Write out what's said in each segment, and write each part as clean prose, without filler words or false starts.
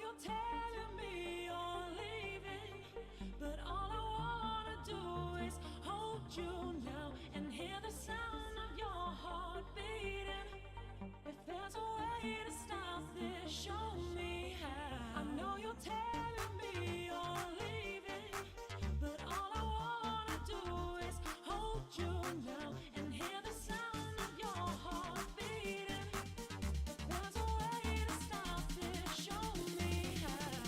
you're telling me you're leaving, but all I wanna do is hold you now and hear the sound of your heart beating. If there's a way to stop this, show me how. I know you're telling me you're leaving, but all I wanna do is hold you now and hear the sound of your heart beating. If there's a way to stop this, show me how.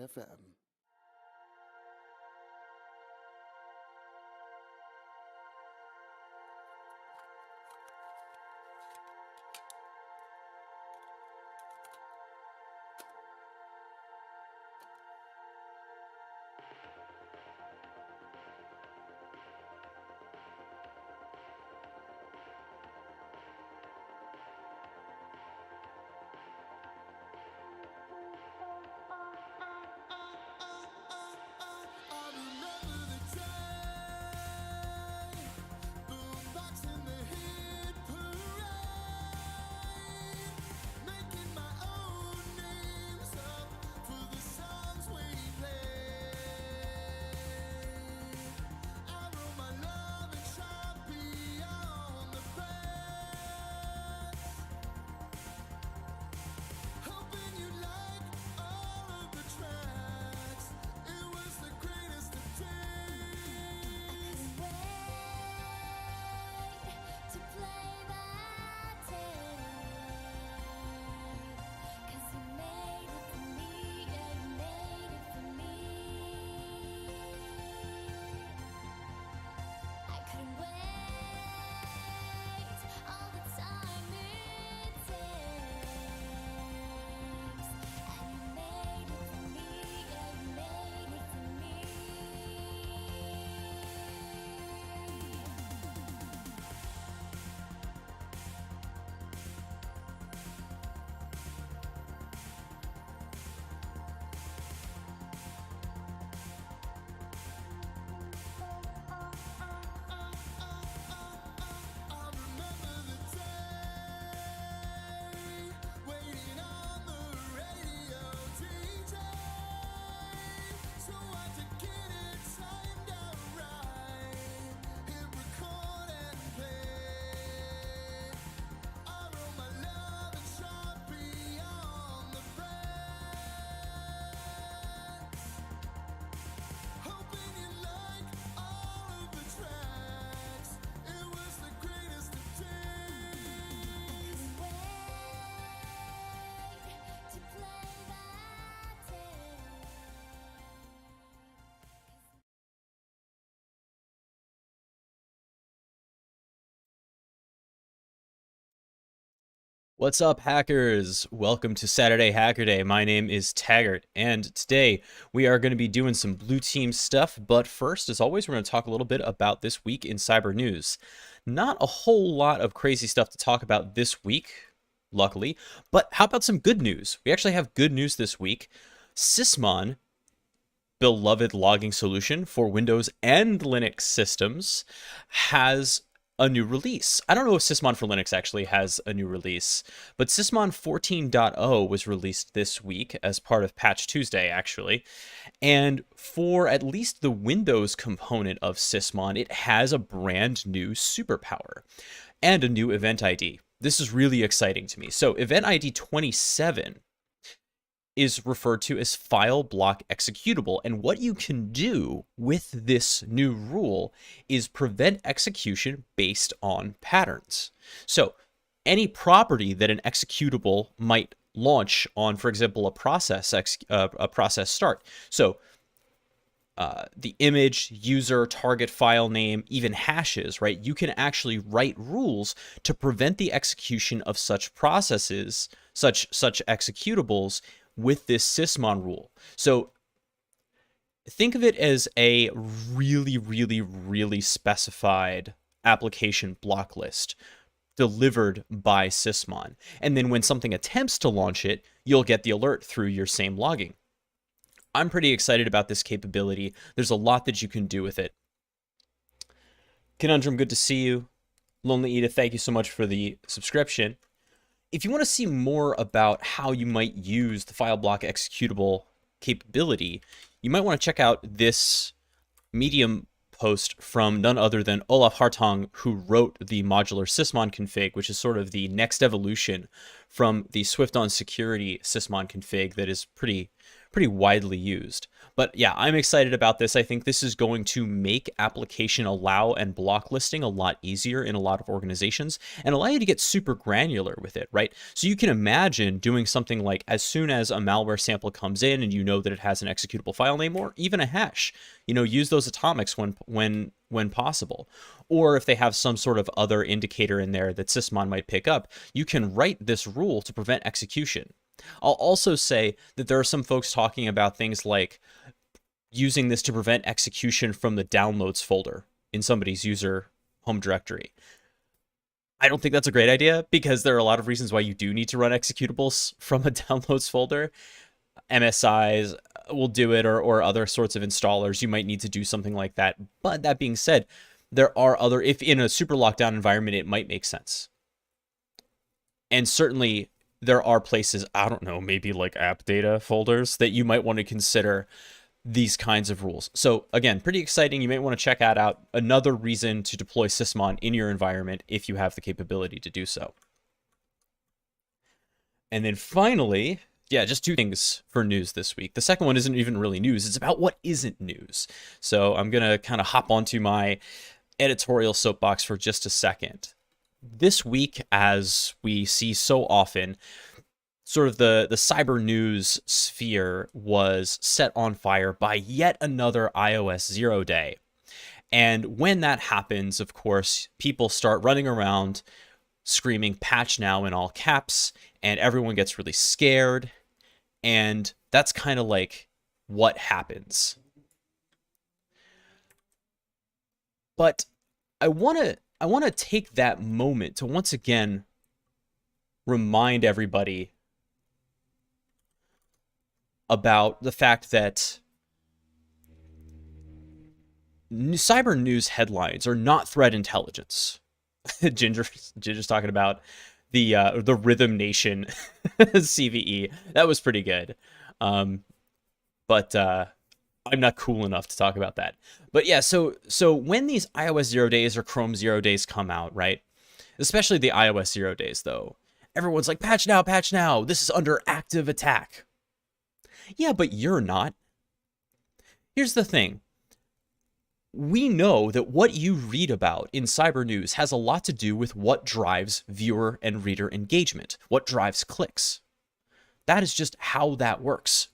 FM. What's up, hackers? Welcome to Saturday Hacker Day. My name is Taggart, and today we are going to be doing some blue team stuff. But first, as always, we're going to talk a little bit about this week in cyber news. Not a whole lot of crazy stuff to talk about this week, luckily, but how about some good news? We actually have good news this week. Sysmon, beloved logging solution for Windows and Linux systems, has a new release. I don't know if Sysmon for Linux actually has a new release, but Sysmon 14.0 was released this week as part of Patch Tuesday, actually. And for at least the Windows component of Sysmon, it has a brand new superpower and a new event ID. This is really exciting to me. So event ID 27 is referred to as file block executable. And what you can do with this new rule is prevent execution based on patterns. So any property that an executable might launch on, for example, a process start. So the image, user, target file name, even hashes, right? You can actually write rules to prevent the execution of such processes, such executables, with this Sysmon rule. So think of it as a really specified application block list delivered by Sysmon. And then when something attempts to launch it, you'll get the alert through your same logging. I'm pretty excited about this capability. There's a lot that you can do with it. Conundrum, good to see you. Lonely Edith, thank you so much for the subscription. If you want to see more about how you might use the file block executable capability, you might want to check out this Medium post from none other than Olaf Hartong, who wrote the modular Sysmon config, which is sort of the next evolution from the Swift on security Sysmon config that is pretty widely used. But yeah, I'm excited about this. I think this is going to make application allow and block listing a lot easier in a lot of organizations and allow you to get super granular with it, right? So you can imagine doing something like as soon as a malware sample comes in and you know that it has an executable file name or even a hash, use those atomics when possible. Or if they have some sort of other indicator in there that Sysmon might pick up, you can write this rule to prevent execution. I'll also say that there are some folks talking about things like using this to prevent execution from the downloads folder in somebody's user home directory. I don't think that's a great idea because there are a lot of reasons why you do need to run executables from a downloads folder. MSIs will do it, or other sorts of installers. You might need to do something like that. But that being said, there are other, if in a super lockdown environment, it might make sense. And certainly there are places, I don't know, maybe like app data folders that you might want to consider these kinds of rules. So again, pretty exciting. You may want to check that out. Another reason to deploy Sysmon in your environment if you have the capability to do so. And then finally, yeah, just two things for news this week. The second one isn't even really news. It's about what isn't news. So I'm going to kind of hop onto my editorial soapbox for just a second. This week, as we see so often, sort of the cyber news sphere was set on fire by yet another iOS 0 day. And when that happens, of course, people start running around screaming patch now in all caps, and everyone gets really scared. And that's kind of like what happens. But I want to take that moment to once again remind everybody about the fact that cyber news headlines are not threat intelligence. Ginger's talking about the Rhythm Nation CVE. That was pretty good. But I'm not cool enough to talk about that. But yeah, so when these iOS 0 days or Chrome 0 days come out, right? Especially the iOS 0 days, though, everyone's like, patch now, patch now. This is under active attack. Yeah, but you're not. Here's the thing. We know that what you read about in cyber news has a lot to do with what drives viewer and reader engagement, what drives clicks. That is just how that works.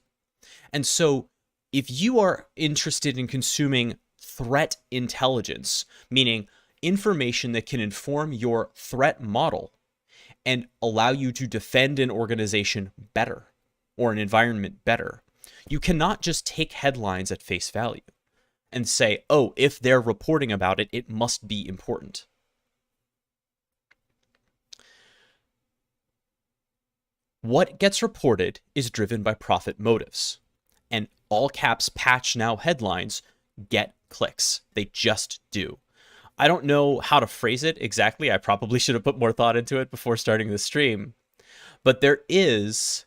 And so if you are interested in consuming threat intelligence, meaning information that can inform your threat model, and allow you to defend an organization better or an environment better. You cannot just take headlines at face value and say, oh, if they're reporting about it, it must be important. What gets reported is driven by profit motives. And all caps patch now headlines get clicks. They just do. I don't know how to phrase it exactly. I probably should have put more thought into it before starting the stream. But there is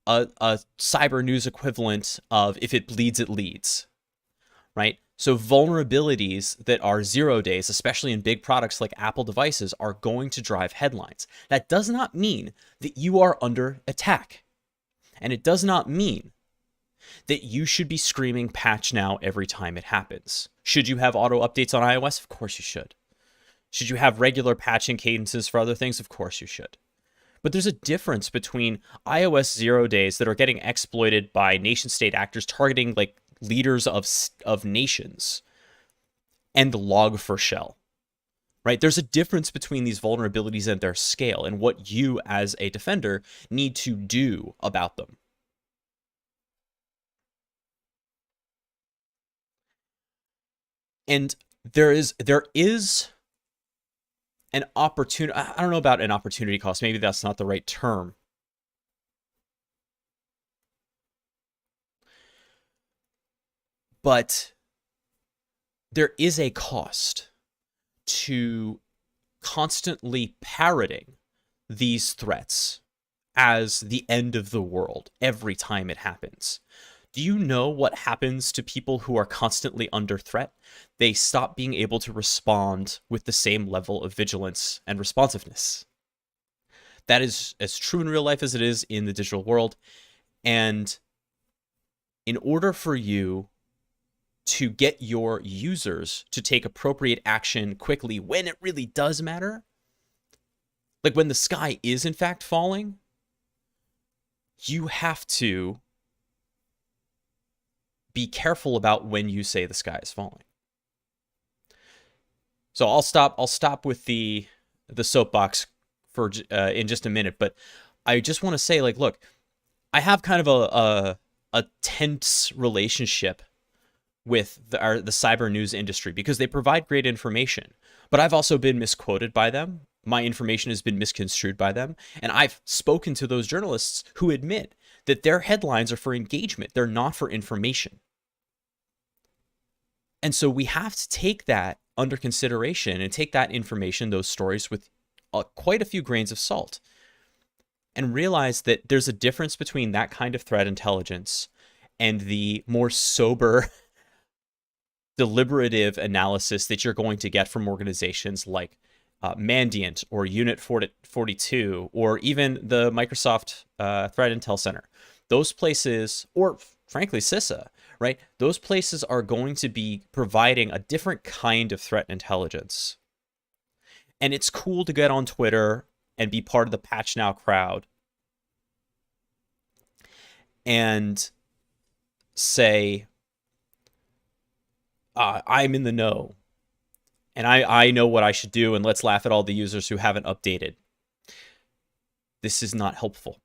a cyber news equivalent of if it bleeds, it leads, right? So vulnerabilities that are 0 days, especially in big products like Apple devices, are going to drive headlines. That does not mean that you are under attack. And it does not mean that you should be screaming patch now every time it happens. Should you have auto updates on iOS? Of course you should. Should you have regular patching cadences for other things? Of course you should. But there's a difference between iOS 0 days that are getting exploited by nation state actors targeting like leaders of nations and the Log4Shell, right? There's a difference between these vulnerabilities and their scale and what you as a defender need to do about them. And there is an opportunity. I don't know about an opportunity cost. Maybe that's not the right term. But there is a cost to constantly parroting these threats as the end of the world every time it happens. Do you know what happens to people who are constantly under threat? They stop being able to respond with the same level of vigilance and responsiveness. That is as true in real life as it is in the digital world. And in order for you to get your users to take appropriate action quickly when it really does matter, like when the sky is in fact falling, you have to be careful about when you say the sky is falling. So I'll stop with the soapbox for in just a minute, but I just want to say, like, look, I have kind of a tense relationship with the cyber news industry because they provide great information, but I've also been misquoted by them. My information has been misconstrued by them, and I've spoken to those journalists who admit that their headlines are for engagement. They're not for information. And so we have to take that under consideration and take that information, those stories, with quite a few grains of salt, and realize that there's a difference between that kind of threat intelligence and the more sober, deliberative analysis that you're going to get from organizations like Mandiant or Unit 42 or even the Microsoft Threat Intel Center. Those places, or frankly CISA, right? Those places are going to be providing a different kind of threat intelligence. And it's cool to get on Twitter and be part of the Patch Now crowd and say, I'm in the know, and I know what I should do, and let's laugh at all the users who haven't updated. This is not helpful.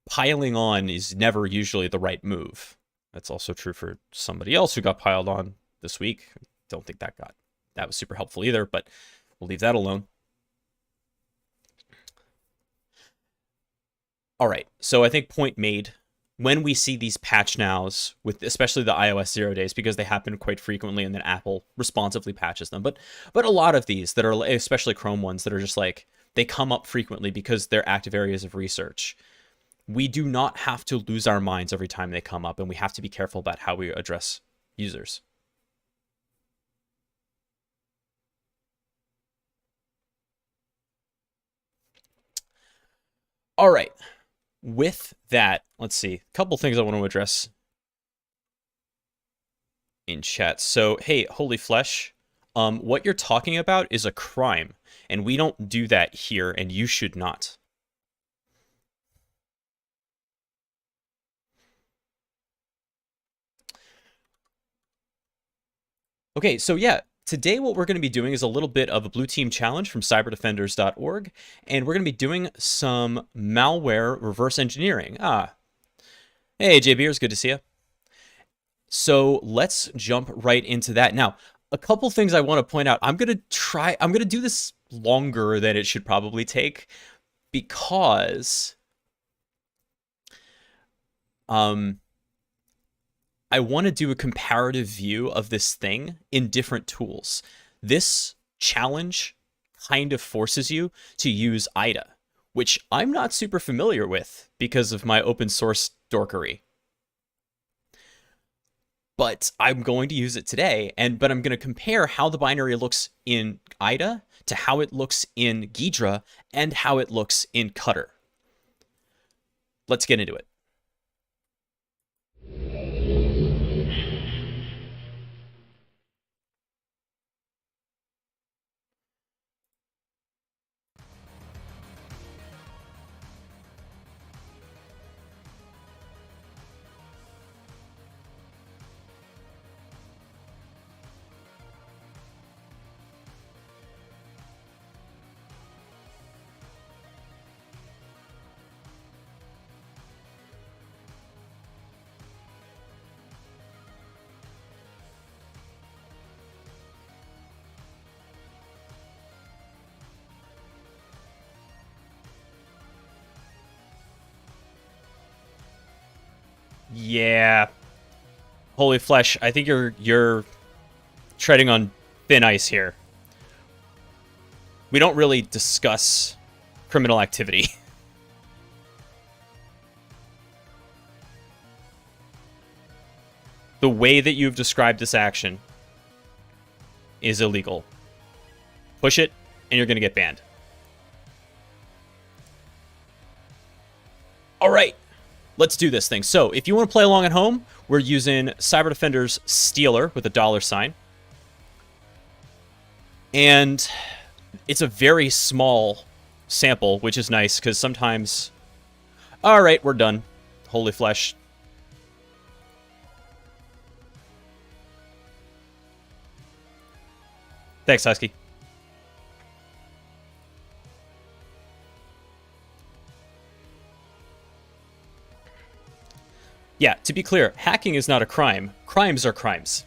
Piling on is never usually the right move. That's also true for somebody else who got piled on this week. Don't think that was super helpful either, but we'll leave that alone. All right, so I think point made. When we see these patch nows, with especially the iOS 0 days, because they happen quite frequently and then Apple responsively patches them. But a lot of these that are, especially Chrome ones, that are just like, they come up frequently because they're active areas of research. We do not have to lose our minds every time they come up, and we have to be careful about how we address users. All right. With that, let's see, a couple things I want to address in chat. So, hey, Holy Flesh, what you're talking about is a crime, and we don't do that here, and you should not. Okay, so yeah, today what we're going to be doing is a little bit of a blue team challenge from cyberdefenders.org, and we're going to be doing some malware reverse engineering. Hey, J Beers, good to see you. So let's jump right into that. Now, a couple things I want to point out. I'm going to do this longer than it should probably take because I want to do a comparative view of this thing in different tools. This challenge kind of forces you to use IDA, which I'm not super familiar with because of my open source dorkery. But I'm going to use it today, but I'm going to compare how the binary looks in IDA to how it looks in Ghidra and how it looks in Cutter. Let's get into it. Yeah. Holy flesh, I think you're treading on thin ice here. We don't really discuss criminal activity. The way that you've described this action is illegal. Push it, and you're going to get banned. All right. Let's do this thing. So if you want to play along at home, we're using CyberDefenders Stealer with a $sign. And it's a very small sample, which is nice because sometimes... All right, we're done. Holy flesh. Thanks, Husky. Yeah, to be clear, hacking is not a crime. Crimes are crimes.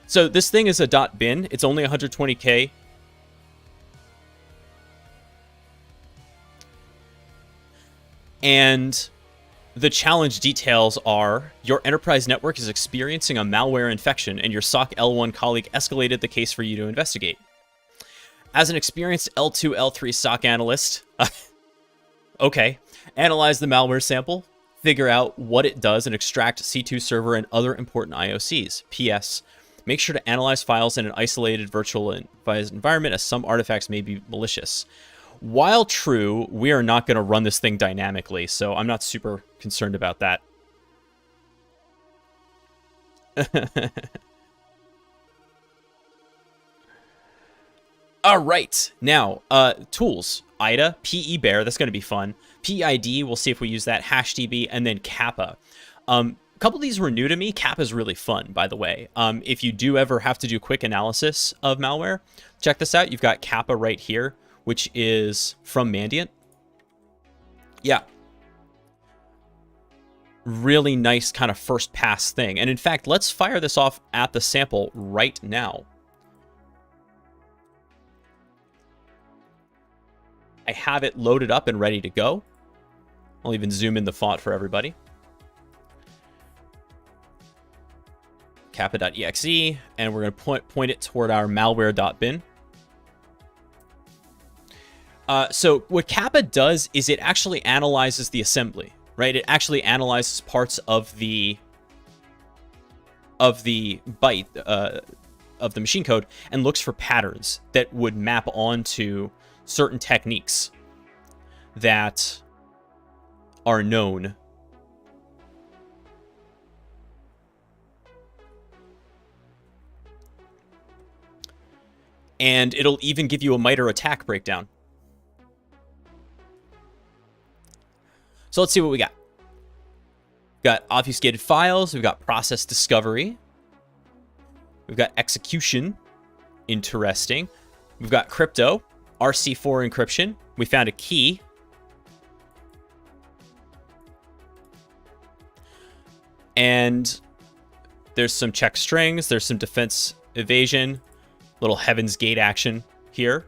So this thing is a .bin. It's only 120K. And the challenge details are, your enterprise network is experiencing a malware infection, and your SOC L1 colleague escalated the case for you to investigate. As an experienced L2, L3 SOC analyst... Okay, analyze the malware sample, figure out what it does, and extract C2 server and other important IOCs. P.S. Make sure to analyze files in an isolated virtual environment, as some artifacts may be malicious. While true, we are not going to run this thing dynamically, so I'm not super concerned about that. All right, now, tools. IDA, PE-Bear, that's going to be fun. PID, we'll see if we use that. HashDB, and then Kappa. A couple of these were new to me. Kappa is really fun, by the way. If you do ever have to do quick analysis of malware, check this out. You've got Kappa right here, which is from Mandiant. Yeah. Really nice kind of first pass thing. And in fact, let's fire this off at the sample right now. I have it loaded up and ready to go. I'll even zoom in the font for everybody. Kappa.exe, and we're going to point it toward our malware.bin. So what Kappa does is it actually analyzes the assembly, right? It actually analyzes parts of the byte of the machine code and looks for patterns that would map onto certain techniques that are known. And it'll even give you a MITRE attack breakdown. So let's see what we got. Got obfuscated files. We've got process discovery. We've got execution. Interesting. We've got crypto. RC4 encryption. We found a key. And there's some check strings. There's some defense evasion. Little Heaven's Gate action here.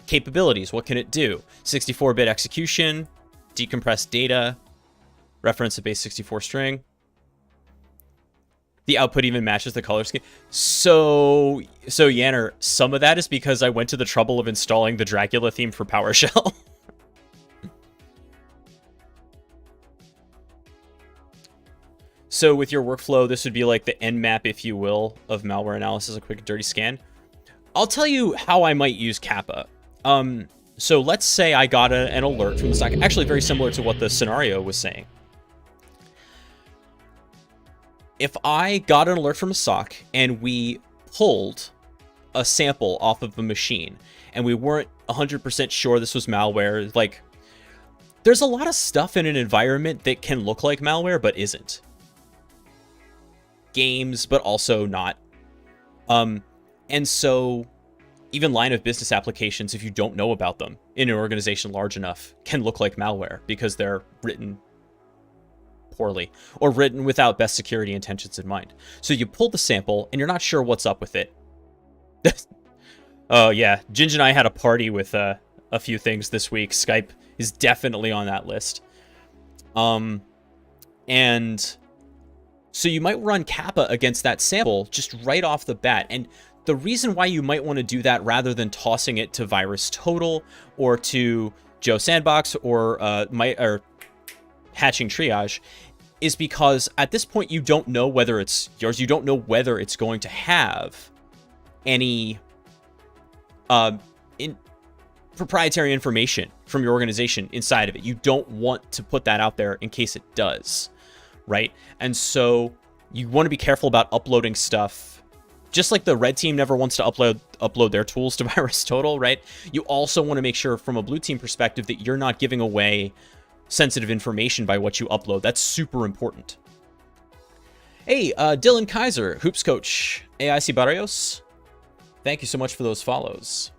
Capabilities. What can it do? 64-bit execution. Decompressed data. Reference a base 64 string. The output even matches the color scheme. So Yanner, some of that is because I went to the trouble of installing the Dracula theme for PowerShell. So with your workflow, this would be like the Nmap, if you will, of malware analysis, a quick and dirty scan. I'll tell you how I might use Kappa. So let's say I got an alert from the SOC, actually very similar to what the scenario was saying. If I got an alert from a SOC and we pulled a sample off of the machine and we weren't 100% sure this was malware, like, there's a lot of stuff in an environment that can look like malware but isn't. Games, but also not. And so even line of business applications, if you don't know about them in an organization large enough, can look like malware because they're written poorly or written without best security intentions in mind. So you pull the sample and you're not sure what's up with it. Oh yeah, Ginge and I had a party with a few things this week. Skype is definitely on that list. And so you might run Kappa against that sample just right off the bat. And the reason why you might want to do that rather than tossing it to VirusTotal or to Joe Sandbox or Hatching Triage is because at this point you don't know whether it's yours. You don't know whether it's going to have any proprietary information from your organization inside of it. You don't want to put that out there in case it does, right? And so you want to be careful about uploading stuff. Just like the red team never wants to upload their tools to VirusTotal, right? You also want to make sure from a blue team perspective that you're not giving away sensitive information by what you upload. That's super important. Hey, Dylan Kaiser, Hoops Coach, AIC Barrios. Thank you so much for those follows.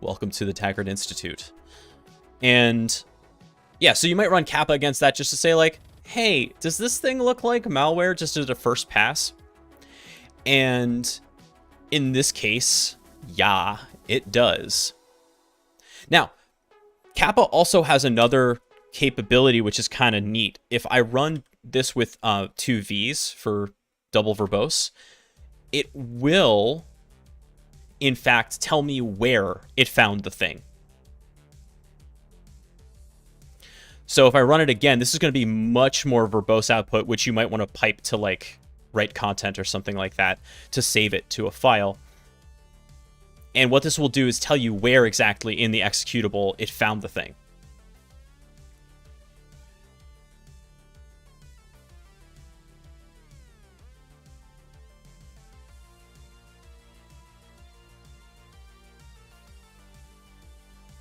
Welcome to the Taggart Institute. And yeah, so you might run Kappa against that just to say like, hey, does this thing look like malware just at a first pass? And in this case, yeah, it does. Now, Kappa also has another capability, which is kind of neat. If I run this with 2 Vs for double verbose, it will, in fact, tell me where it found the thing. So if I run it again, this is going to be much more verbose output, which you might want to pipe to like write content or something like that to save it to a file. And what this will do is tell you where exactly in the executable it found the thing.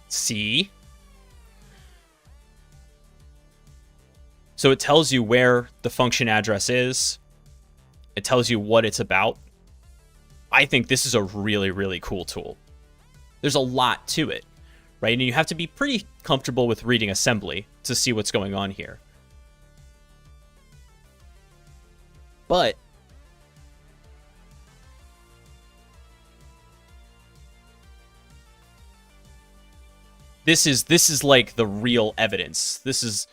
See? So it tells you where the function address is. It tells you what it's about. I think this is a really, really cool tool. There's a lot to it, right? And you have to be pretty comfortable with reading assembly to see what's going on here. But this is like the real evidence. This is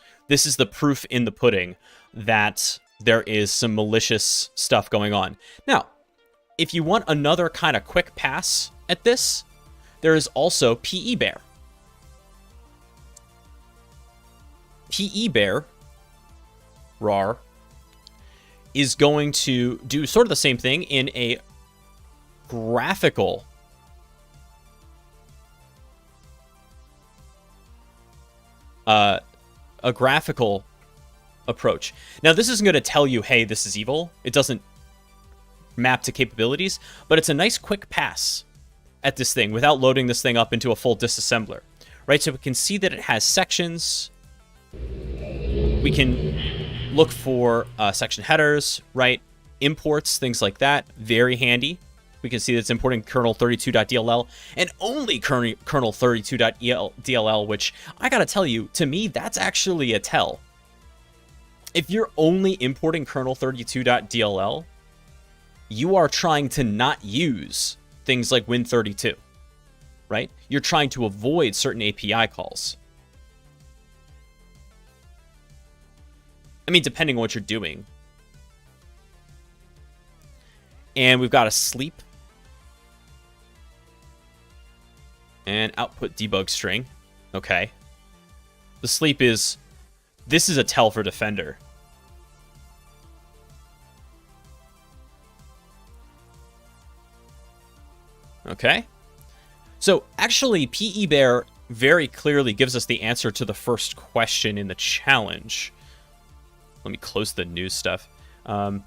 the proof in the pudding that there is some malicious stuff going on. Now, if you want another kind of quick pass at this, there is also PE Bear. PE Bear, RAR, is going to do sort of the same thing in a graphical approach. Now, this isn't going to tell you, hey, this is evil. It doesn't map to capabilities, but it's a nice quick pass at this thing without loading this thing up into a full disassembler, right? So we can see that it has sections. We can Look for section headers, right? Imports, things like that. Very handy. We can see that it's importing kernel32.dll and only kernel32.dll, which I gotta tell you, to me, that's actually a tell. If you're only importing kernel32.dll, you are trying to not use things like Win32, right? You're trying to avoid certain API calls. I mean, depending on what you're doing. And we've got a sleep. And output debug string. Okay. The sleep is... This is a tell for Defender. Okay. So, actually, PE Bear very clearly gives us the answer to the first question in the challenge. Let me close the news stuff. The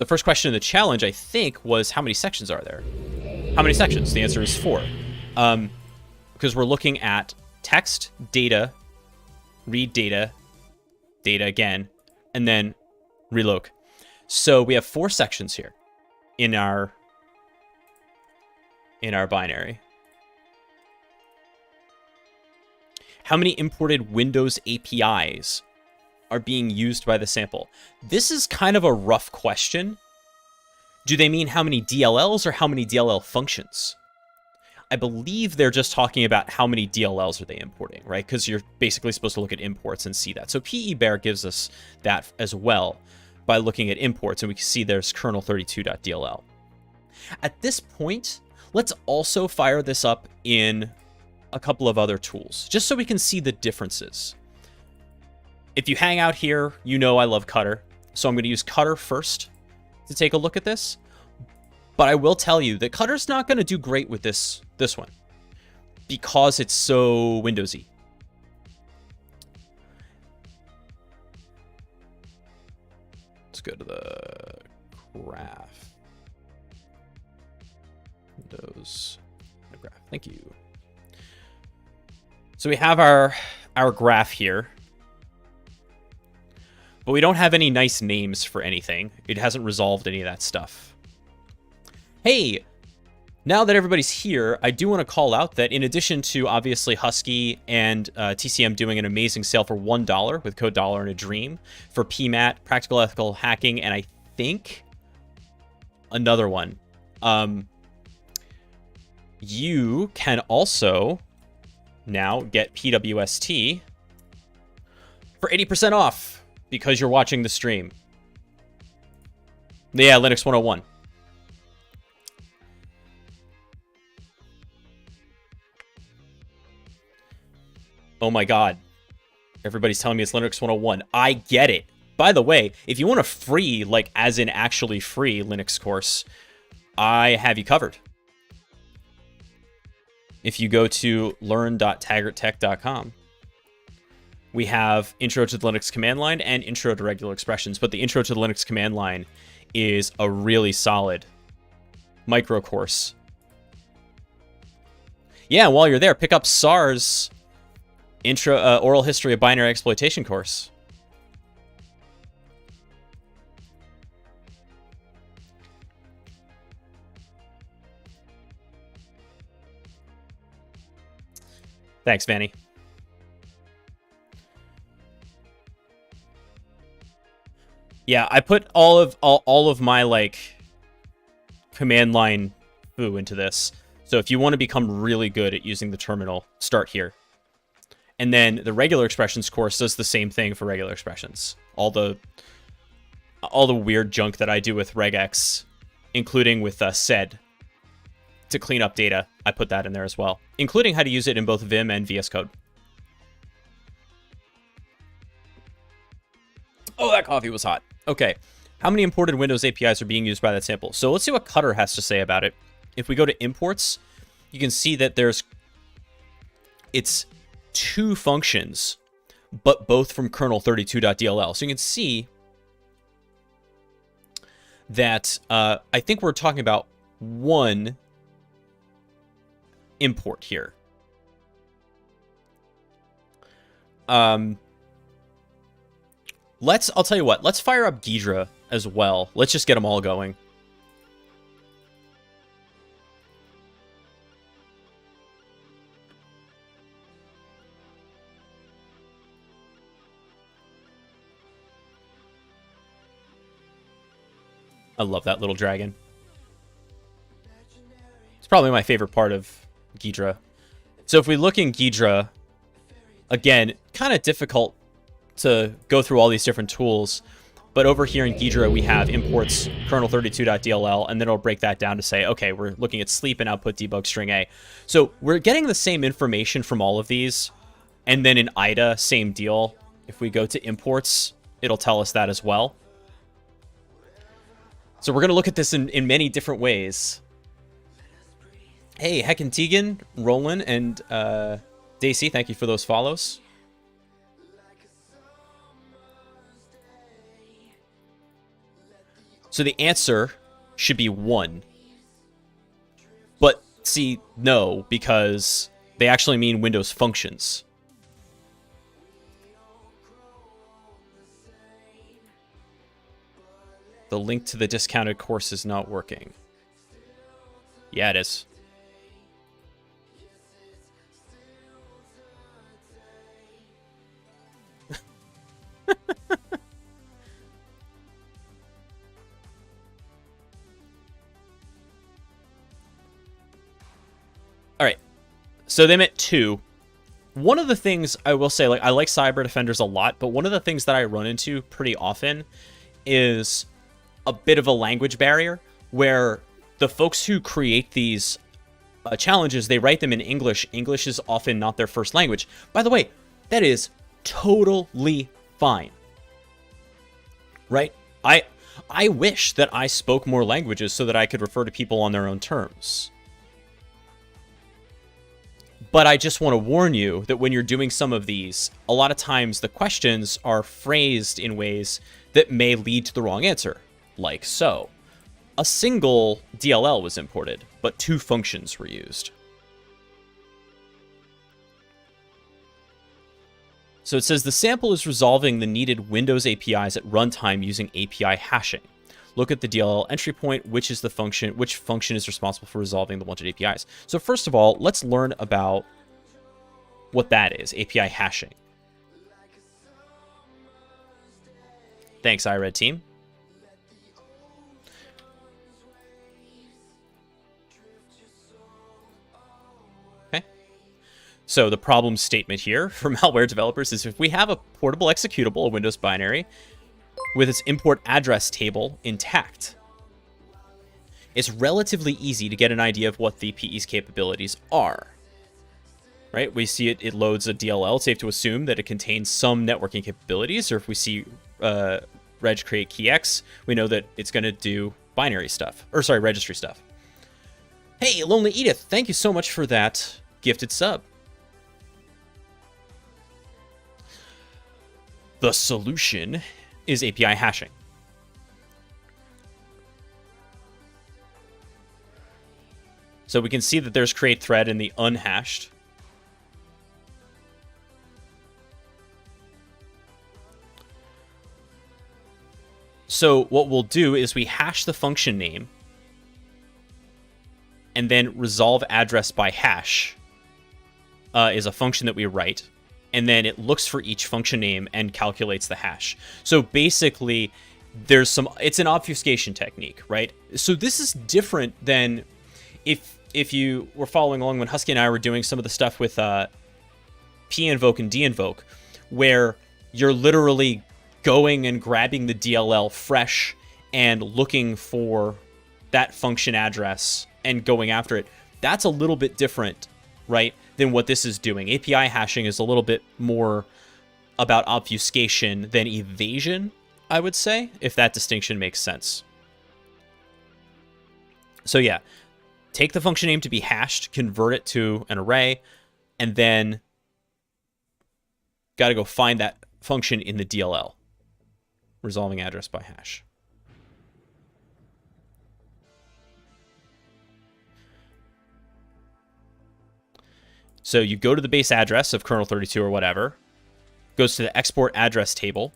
first question in the challenge, I think, was how many sections are there? How many sections? The answer is 4. Because we're looking at text, data, read data, data again, and then reloc. So we have 4 sections here in our binary. How many imported Windows APIs are being used by the sample? This is kind of a rough question. Do they mean how many DLLs or how many DLL functions? I believe they're just talking about how many DLLs are they importing, right? Because you're basically supposed to look at imports and see that. So PE Bear gives us that as well by looking at imports, and we can see there's kernel32.dll. At this point, let's also fire this up in a couple of other tools, just so we can see the differences. If you hang out here, you know I love Cutter, so I'm going to use Cutter first to take a look at this. But I will tell you that Cutter's not going to do great with this one because it's so Windowsy. Let's go to the graph. Windows graph. Thank you. So we have our graph here. But we don't have any nice names for anything. It hasn't resolved any of that stuff. Hey, now that everybody's here, I do want to call out that in addition to obviously Husky and TCM doing an amazing sale for $1 with code $and a dream for PMAT, Practical Ethical Hacking, and I think another one. You can also now get PWST for 80% off because you're watching the stream. Yeah, Linux 101. Oh my god. Everybody's telling me it's Linux 101. I get it. By the way, if you want a free, like as in actually free Linux course, I have you covered. If you go to learn.taggarttech.com, we have Intro to the Linux command line and Intro to regular expressions, but the Intro to the Linux command line is a really solid micro course. Yeah, while you're there, pick up SAR's Oral History of Binary Exploitation course. Thanks, Vanny. Yeah, I put all of my like command line foo into this. So if you want to become really good at using the terminal, start here. And then the regular expressions course does the same thing for regular expressions. All the weird junk that I do with regex, including with sed to clean up data, I put that in there as well, including how to use it in both Vim and VS Code. Oh, that coffee was hot. Okay, how many imported Windows APIs are being used by that sample? So let's see what Cutter has to say about it. If we go to imports, you can see that it's 2 functions, but both from kernel32.dll. So you can see that I think we're talking about one import here. I'll tell you what, let's fire up Ghidra as well. Let's just get them all going. I love that little dragon. It's probably my favorite part of Ghidra. So if we look in Ghidra, again, kind of difficult to go through all these different tools, but over here in Ghidra we have imports kernel32.dll, and then it'll break that down to say, okay, we're looking at sleep and output debug string A. So we're getting the same information from all of these, and then in IDA, same deal. If we go to imports, it'll tell us that as well. So we're going to look at this in many different ways. Hey, Heckin' Tegan, Roland, and Daisy, thank you for those follows. So the answer should be 1. But see, no, because they actually mean Windows functions. The link to the discounted course is not working. Yeah, it is. All right. So they meant 2. One of the things I will say, like, I like CyberDefenders a lot, but one of the things that I run into pretty often is a bit of a language barrier where the folks who create these challenges, they write them in English. English is often not their first language. By the way, that is totally fine. Right? I wish that I spoke more languages so that I could refer to people on their own terms. But I just want to warn you that when you're doing some of these, a lot of times the questions are phrased in ways that may lead to the wrong answer. Like so. A single DLL was imported, but 2 functions were used. So it says the sample is resolving the needed Windows APIs at runtime using API hashing. Look at the DLL entry point, which function is responsible for resolving the wanted APIs. So first of all, let's learn about what that is, API hashing. Thanks, iRed team. So the problem statement here for malware developers is if we have a portable executable, a Windows binary, with its import address table intact, it's relatively easy to get an idea of what the PE's capabilities are. Right? We see it loads a DLL. It's safe to assume that it contains some networking capabilities, or if we see reg create keyx, we know that it's going to do binary stuff, or sorry, registry stuff. Hey, Lonely Edith, thank you so much for that gifted sub. The solution is API hashing. So we can see that there's create thread in the unhashed. So what we'll do is we hash the function name and then resolve address by hash is a function that we write. And then it looks for each function name and calculates the hash. So basically, it's an obfuscation technique, right? So this is different than if you were following along when Husky and I were doing some of the stuff with pinvoke and deinvoke, where you're literally going and grabbing the DLL fresh and looking for that function address and going after it. That's a little bit different, right, than what this is doing. API hashing is a little bit more about obfuscation than evasion, I would say, if that distinction makes sense. So yeah, take the function name to be hashed, convert it to an array, and then got to go find that function in the DLL, resolving address by hash. So you go to the base address of kernel32 or whatever, goes to the export address table.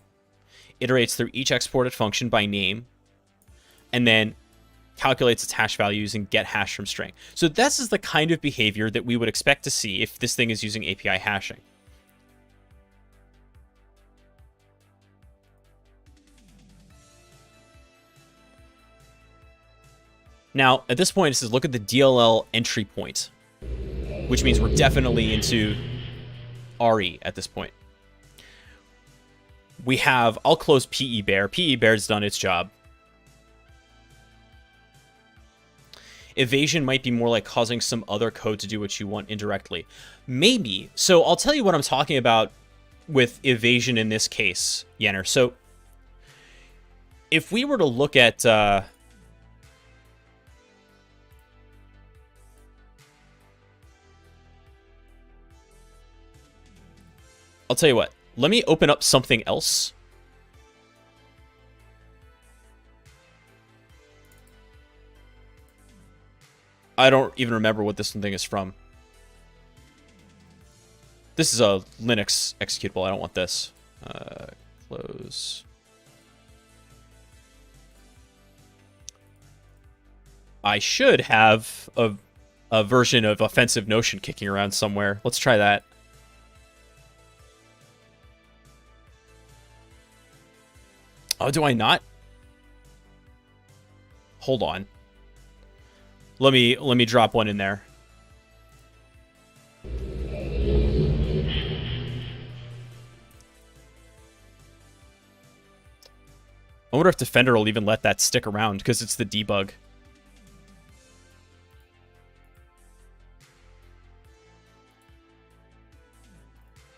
iterates through each exported function by name, and then calculates its hash value using get hash from string. So this is the kind of behavior that we would expect to see if this thing is using API hashing. Now, at this point, it says look at the DLL entry point, which means we're definitely into RE at this point. We have, I'll close PE Bear. PE Bear's done its job. Evasion might be more like causing some other code to do what you want indirectly. Maybe. So I'll tell you what I'm talking about with evasion in this case, Yenner. So if we were to look at... I'll tell you what. Let me open up something else. I don't even remember what this thing is from. This is a Linux executable. I don't want this. Close. I should have a version of Offensive Notion kicking around somewhere. Let's try that. Oh, do I not? Hold on. Let me drop one in there. I wonder if Defender will even let that stick around because it's the debug.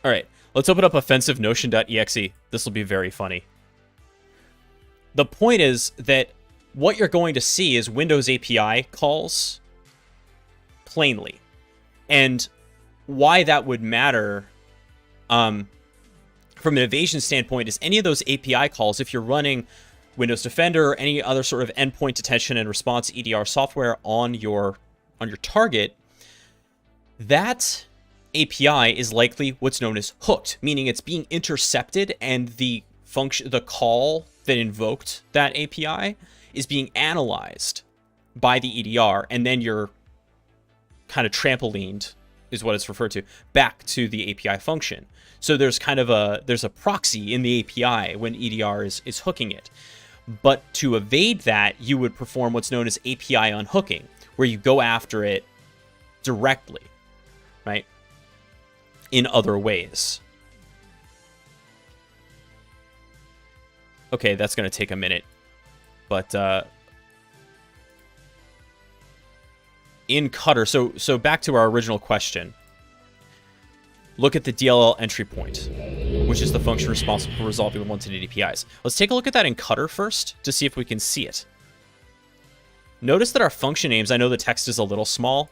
All right, let's open up offensivenotion.exe. This will be very funny. The point is that what you're going to see is Windows API calls plainly. And why that would matter from an evasion standpoint is any of those API calls, if you're running Windows Defender or any other sort of endpoint detection and response EDR software on your target, that API is likely what's known as hooked, meaning it's being intercepted and the call that invoked that API is being analyzed by the EDR, and then you're kind of trampolined, is what it's referred to, back to the API function. So there's kind of there's a proxy in the API when EDR is hooking it. But to evade that, you would perform what's known as API unhooking, where you go after it directly, right? In other ways. Okay, that's going to take a minute. But in Cutter, so back to our original question. Look at the DLL entry point, which is the function responsible for resolving unwanted APIs. Let's take a look at that in Cutter first to see if we can see it. Notice that our function names, I know the text is a little small.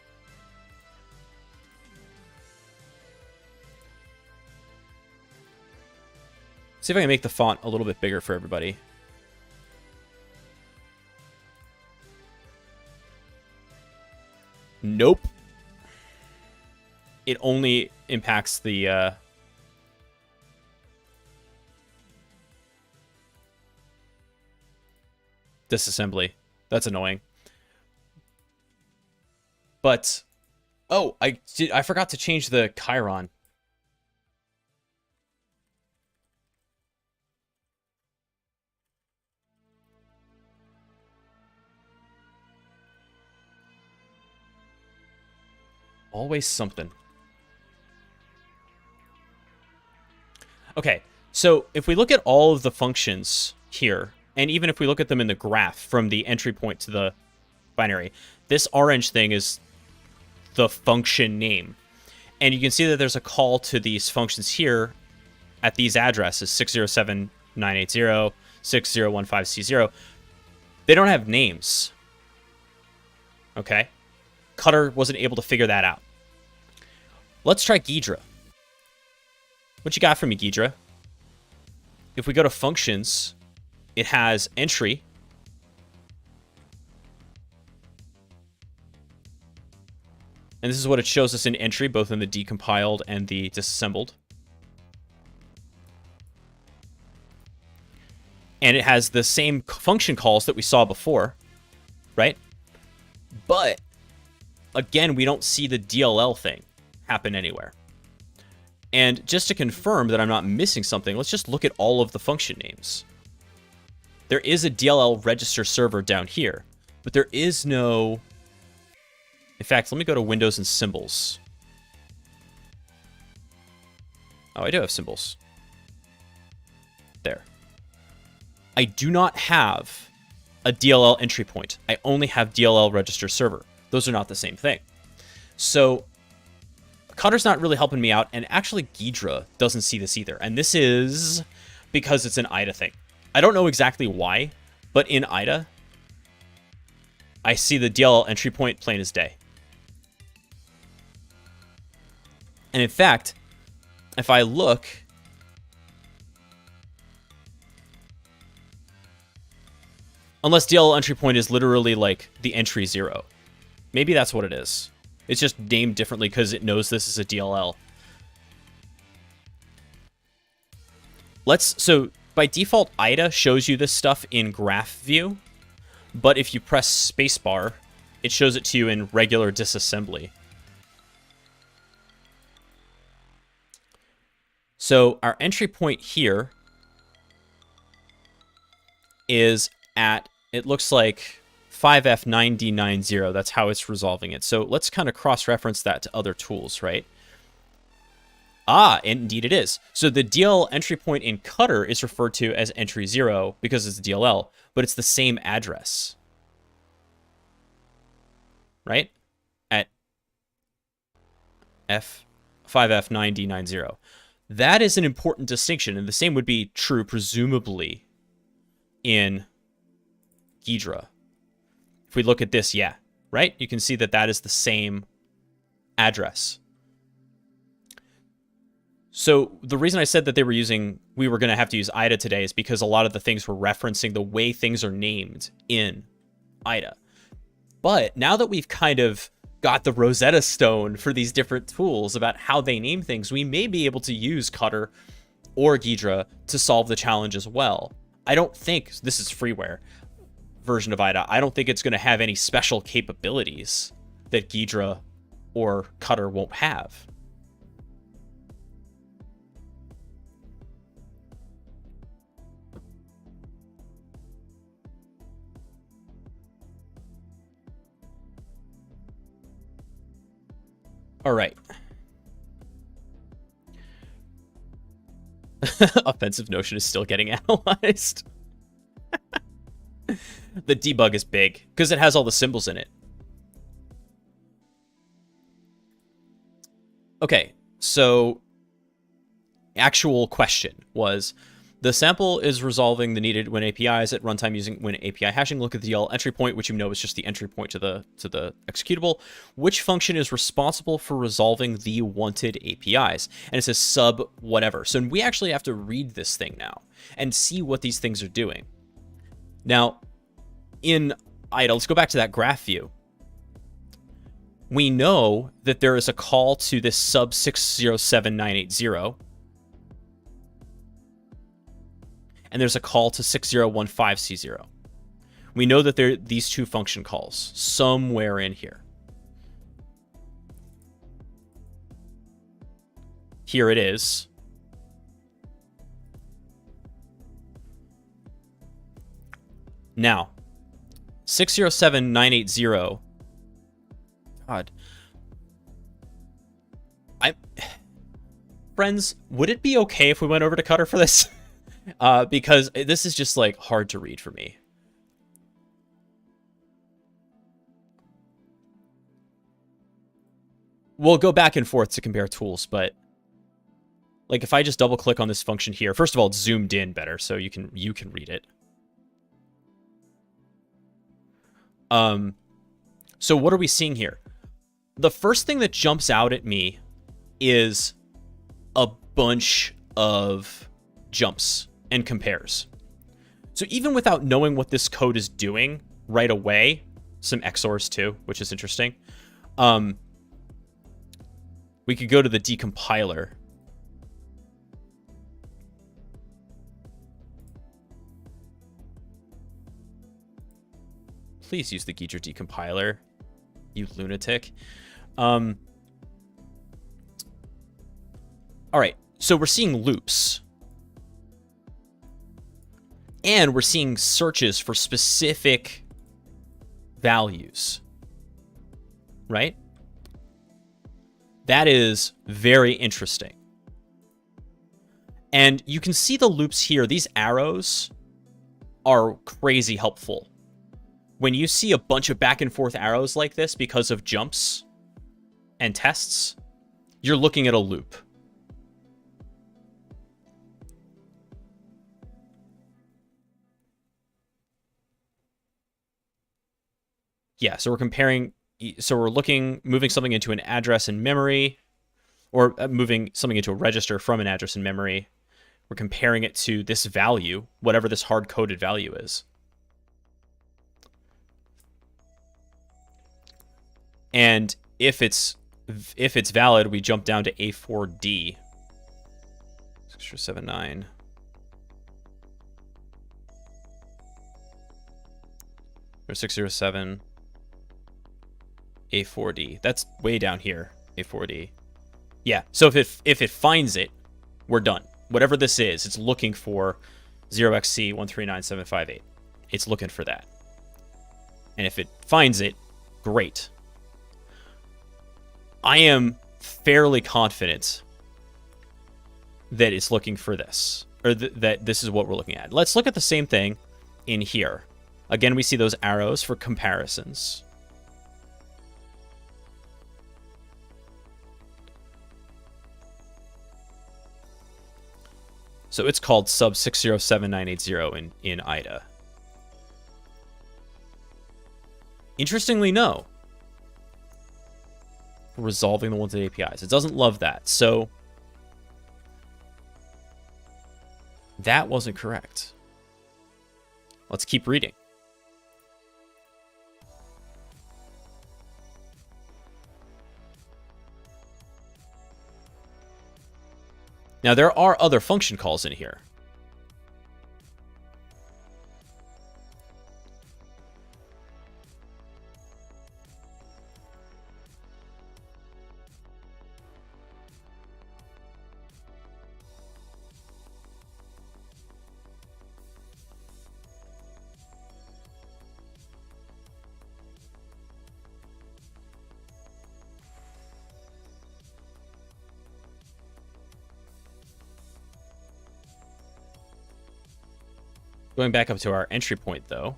See if I can make the font a little bit bigger for everybody. Nope. It only impacts the disassembly. That's annoying. But oh, I forgot to change the Chiron. Always something. Okay, so if we look at all of the functions here, and even if we look at them in the graph from the entry point to the binary, this orange thing is the function name. And you can see that there's a call to these functions here at these addresses, 607.980, 6015C0. They don't have names. Okay? Cutter wasn't able to figure that out. Let's try Ghidra. What you got for me, Ghidra? If we go to functions, it has entry. And this is what it shows us in entry, both in the decompiled and the disassembled. and it has the same function calls that we saw before, right? But again, we don't see the DLL thing happen anywhere. And just to confirm that I'm not missing something, let's just look at all of the function names. There is a DLL register server down here, but there is no... In fact, let me go to Windows and Symbols. Oh, I do have symbols. There. I do not have a DLL entry point. I only have DLL register server. Those are not the same thing. So Cutter's not really helping me out, and actually Ghidra doesn't see this either. And this is because it's an IDA thing. I don't know exactly why, but in IDA, I see the DLL entry point plain as day. And in fact, if I look, unless DLL entry point is literally like the entry 0. Maybe that's what it is. It's just named differently because it knows this is a DLL. So by default, IDA shows you this stuff in graph view, but if you press spacebar, it shows it to you in regular disassembly. So our entry point here is at, it looks like 5F9D90. That's how it's resolving it. So let's kind of cross-reference that to other tools, right? Ah, indeed it is. So the DLL entry point in Cutter is referred to as entry 0 because it's DLL, but it's the same address, right? At 5F9D90. That is an important distinction, and the same would be true, presumably, in Ghidra. If we look at this, yeah, right? You can see that that is the same address. So the reason I said that we were going to have to use IDA today is because a lot of the things were referencing the way things are named in IDA. But now that we've kind of got the Rosetta Stone for these different tools about how they name things, we may be able to use Cutter or Ghidra to solve the challenge as well. I don't think this is freeware version of IDA. I don't think it's going to have any special capabilities that Ghidra or Cutter won't have. All right. Offensive Notion is still getting analyzed. The debug is big because it has all the symbols in it. Okay, so actual question was, the sample is resolving the needed when APIs at runtime using when API hashing. Look at the DLL entry point, which you know is just the entry point to the executable. Which function is responsible for resolving the wanted APIs? And it says sub whatever. So we actually have to read this thing now and see what these things are doing. Now, in IDA, let's go back to that graph view. We know that there is a call to this sub 607980. And there's a call to 6015C0. We know that there are these two function calls somewhere in here. Here it is. Now, 607980. God. Friends, would it be okay if we went over to Cutter for this? Because this is just like hard to read for me. We'll go back and forth to compare tools, but like if I just double click on this function here, first of all, it's zoomed in better, so you can read it. So what are we seeing here? The first thing that jumps out at me is a bunch of jumps and compares. So even without knowing what this code is doing right away, some XORs too, which is interesting. We could go to the decompiler. Please use the Ghidra decompiler, you lunatic. All right, so we're seeing loops. And we're seeing searches for specific values, right? That is very interesting. And you can see the loops here. These arrows are crazy helpful. When you see a bunch of back and forth arrows like this because of jumps and tests, you're looking at a loop. Yeah, so we're comparing, so we're moving something into an address in memory, or moving something into a register from an address in memory. We're comparing it to this value, whatever this hard-coded value is. And if it's valid, we jump down to A4D. 6079. Or 607. A4D. That's way down here. A4D. Yeah. So if it finds it, we're done. Whatever this is, it's looking for 0xC139758. It's looking for that. And if it finds it, great. I am fairly confident that it's looking for this, or that this is what we're looking at. Let's look at the same thing in here. Again, we see those arrows for comparisons. So it's called sub 607980 in IDA. Interestingly, no. Resolving the wanted APIs. It doesn't love that. So that wasn't correct. Let's keep reading. Now, there are other function calls in here. Going back up to our entry point, though.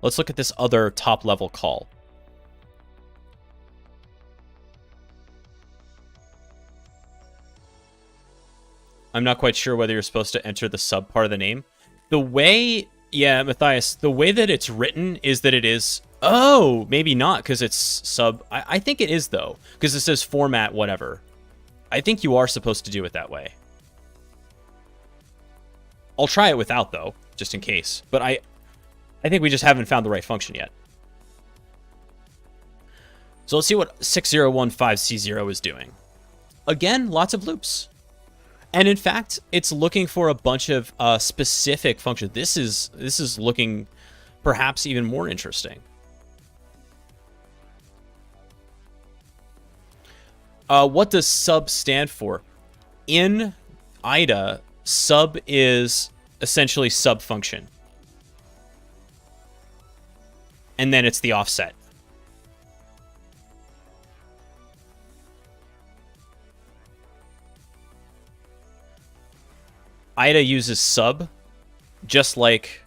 Let's look at this other top-level call. I'm not quite sure whether you're supposed to enter the sub part of the name. The way... Yeah, Matthias, the way that it's written is that it is... Oh, maybe not, because it's sub... I think it is, though, because it says format whatever. I think you are supposed to do it that way. I'll try it without, though, just in case. But I think we just haven't found the right function yet. So let's see what 6015C0 is doing. Again, lots of loops. And in fact, it's looking for a bunch of specific functions. This is looking perhaps even more interesting. What does sub stand for? In IDA, sub is essentially sub function. And then it's the offset. IDA uses sub, just like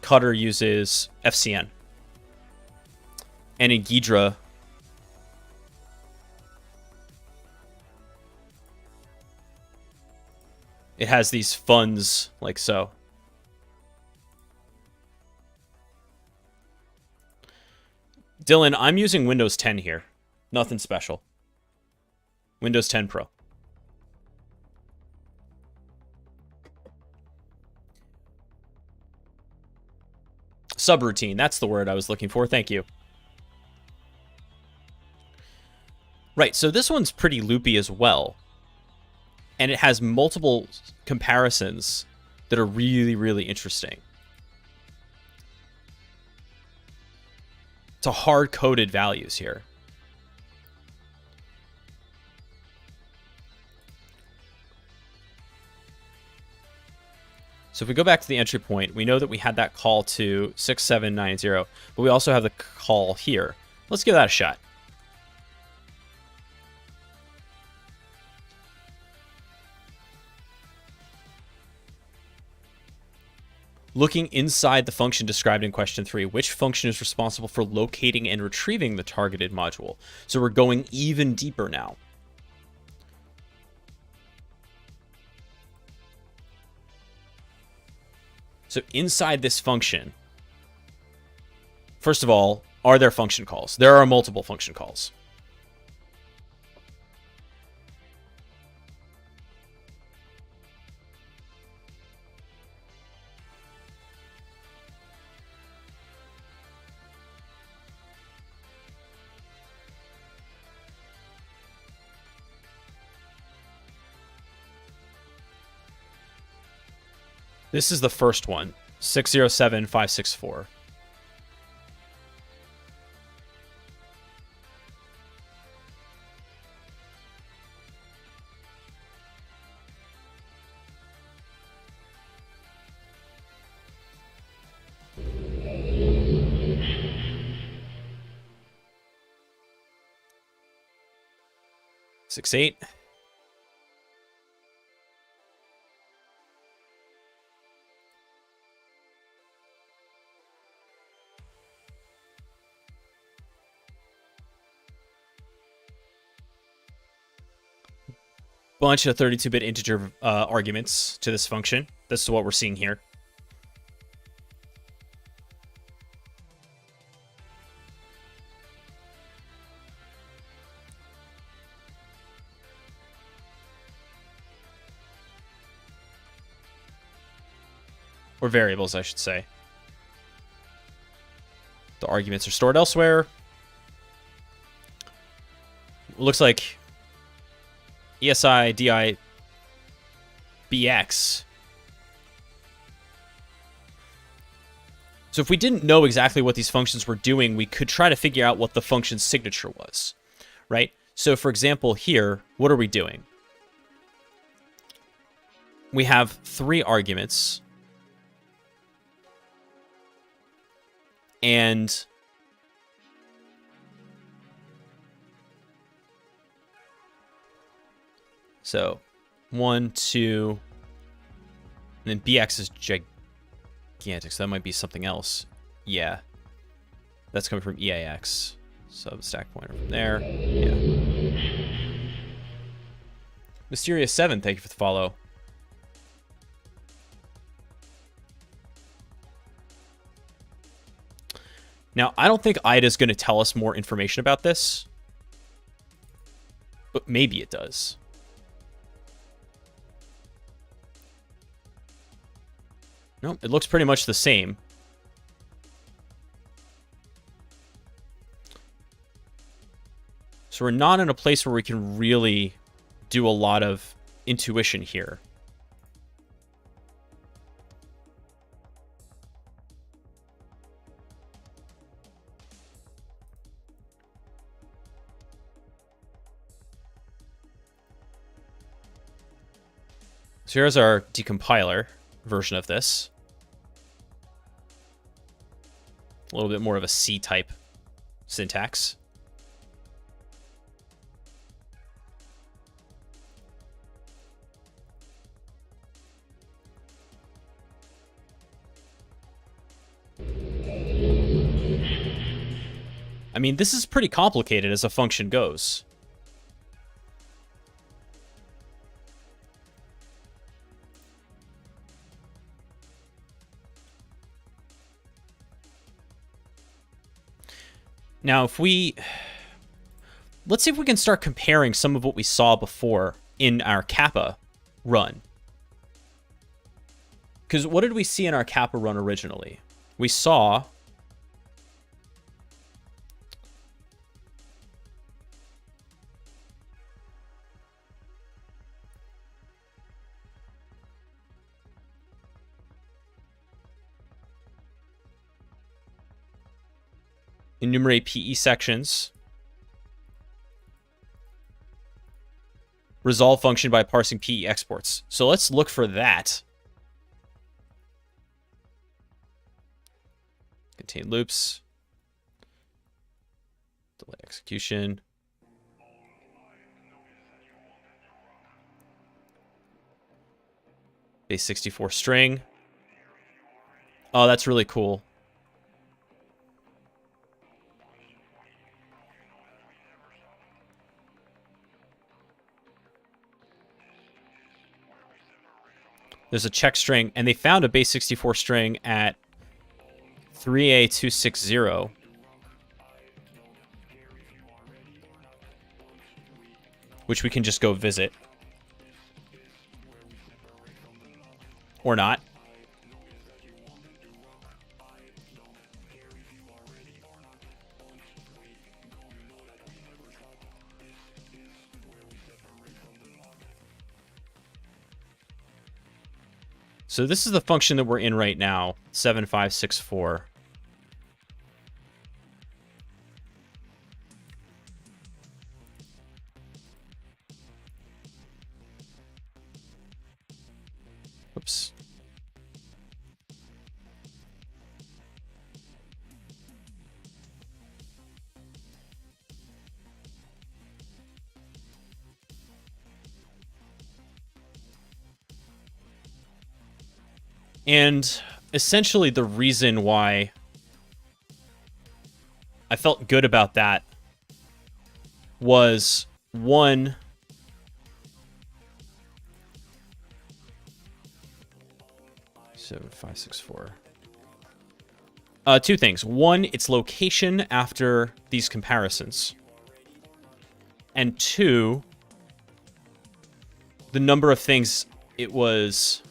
Cutter uses FCN. And in Ghidra, it has these funds like so. Dylan, I'm using Windows 10 here. Nothing special. Windows 10 Pro. Subroutine, that's the word I was looking for. Thank you. Right, so this one's pretty loopy as well. And it has multiple comparisons that are really, really interesting. It's a hard-coded values here. So if we go back to the entry point, we know that we had that call to 6790, but we also have the call here. Let's give that a shot. Looking inside the function described in question 3, which function is responsible for locating and retrieving the targeted module? So we're going even deeper now. So inside this function, first of all, are there function calls? There are multiple function calls. This is the first one, 607564. Six eight. Bunch of 32-bit integer arguments to this function. This is what we're seeing here. Or variables, I should say. The arguments are stored elsewhere. Looks like ESI, DI, BX. So if we didn't know exactly what these functions were doing, we could try to figure out what the function's signature was, right? So for example, here, what are we doing? We have 3 arguments. And so 1, 2, and then BX is gigantic, so that might be something else. Yeah. That's coming from EAX. So the stack pointer from there. Yeah. Mysterious 7, thank you for the follow. Now, I don't think IDA is going to tell us more information about this, but maybe it does. Nope, it looks pretty much the same. So we're not in a place where we can really do a lot of intuition here. So here's our decompiler version of this. A little bit more of a C-type syntax. I mean, this is pretty complicated as a function goes. Now, let's see if we can start comparing some of what we saw before in our Kappa run. Because what did we see in our Kappa run originally? We saw enumerate PE sections, resolve function by parsing PE exports. So let's look for that. Contain loops, delay execution. Base 64 string. Oh, that's really cool. There's a check string, and they found a base 64 string at 3A260. Which we can just go visit. Or not. So this is the function that we're in right now, 7564. Oops. And essentially the reason why I felt good about that was, one, so 564. Two things. One, its location after these comparisons. And two, the number of things it was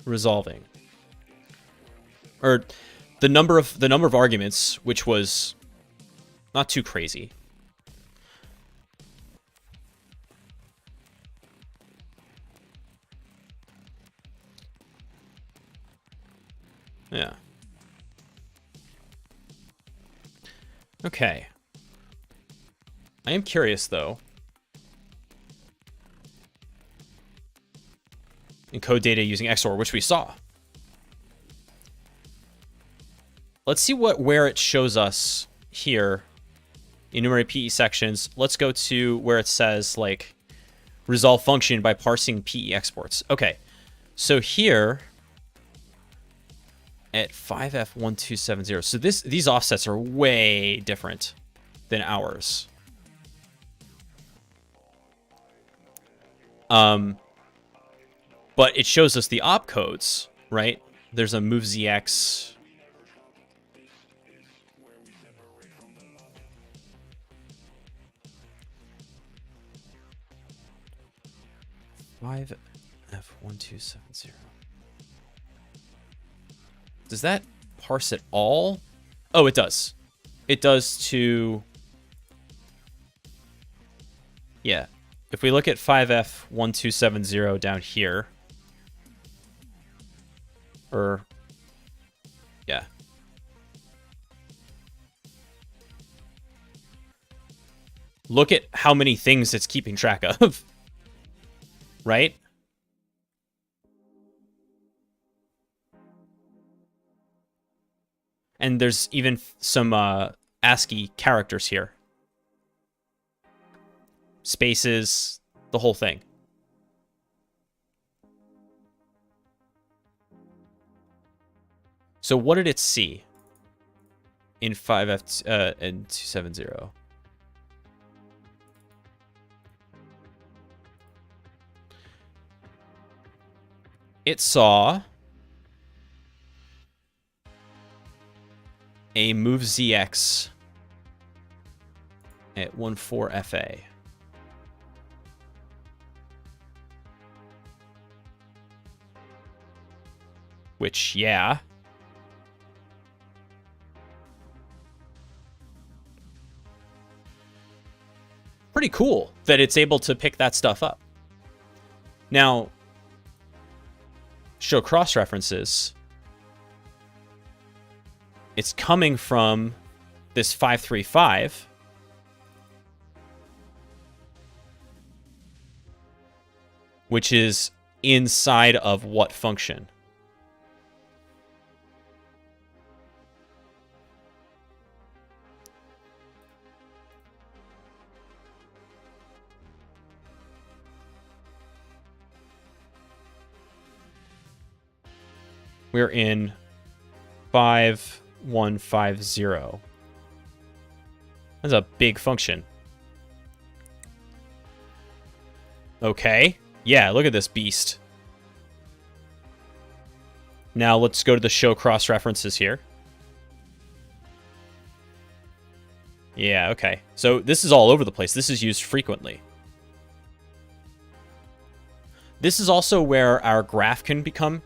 resolving, or the number of arguments, which was not too crazy. Yeah. Okay. I am curious though. Encode data using XOR, which we saw. Let's see where it shows us here. Enumerate PE sections. Let's go to where it says like resolve function by parsing PE exports. Okay, so here at 5F1270. So these offsets are way different than ours. But it shows us the opcodes, right? There's a MoveZX. F1270. Does that parse it all? Oh, it does. It does to... Yeah. If we look at 5F1270 down here, or, yeah. Look at how many things it's keeping track of, right? And there's even some ASCII characters here. Spaces, the whole thing. So what did it see in 5F and 270? It saw a MoveZX at 14FA. Which, yeah. Pretty cool that it's able to pick that stuff up. Now, show cross-references. it's coming from this 535, which is inside of what function? We're in 5150. That's a big function. Okay. Yeah, look at this beast. Now let's go to the show cross references here. Yeah, okay. So this is all over the place. This is used frequently. This is also where our graph can become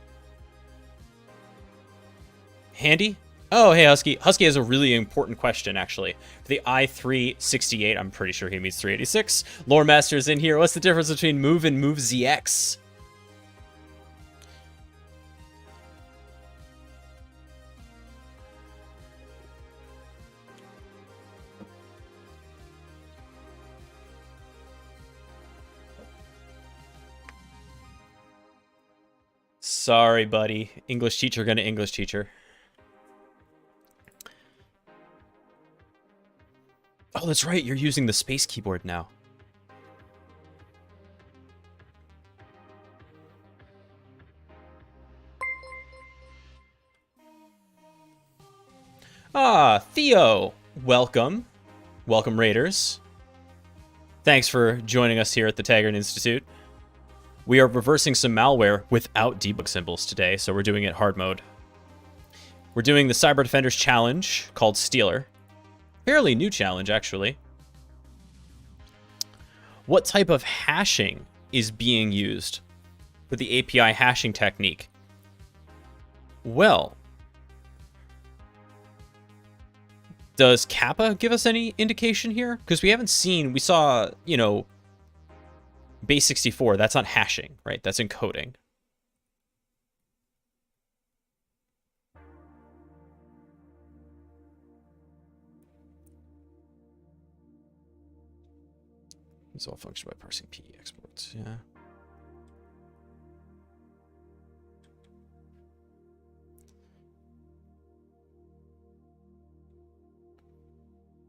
handy. Oh, hey, Husky. Husky has a really important question, actually. For the i368, I'm pretty sure he means 386. Lore Master's in here. What's the difference between Move and Move ZX? Sorry, buddy. English teacher gonna English teacher. Oh, that's right. You're using the space keyboard now. Ah, Theo. Welcome. Welcome, Raiders. Thanks for joining us here at the Taggart Institute. We are reversing some malware without debug symbols today, so we're doing it hard mode. We're doing the CyberDefenders challenge called Stealer. Fairly new challenge, actually. What type of hashing is being used for the API hashing technique? Well, does Kappa give us any indication here? Because we haven't seen, we saw, you know, base 64. That's not hashing, right? That's encoding. These all function by parsing PE exports, yeah.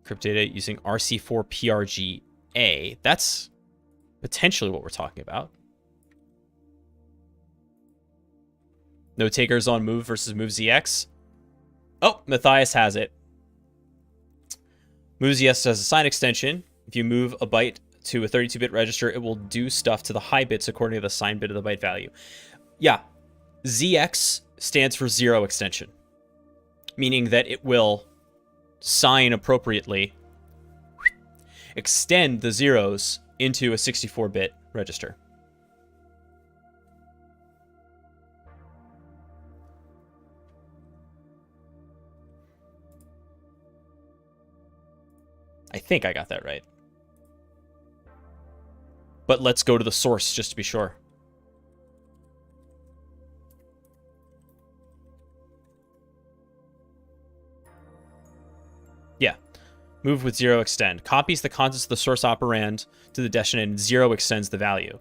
Crypt data using RC4PRGA. That's potentially what we're talking about. No takers on Move versus Move ZX. Oh, Matthias has it. Move ZX has a sign extension. If you move a byte to a 32-bit register, it will do stuff to the high bits according to the signed bit of the byte value. Yeah, ZX stands for zero extension, meaning that it will sign appropriately, extend the zeros into a 64-bit register. I think I got that right. But let's go to the source just to be sure. Yeah. Move with zero extend. Copies the contents of the source operand to the destination and zero extends the value.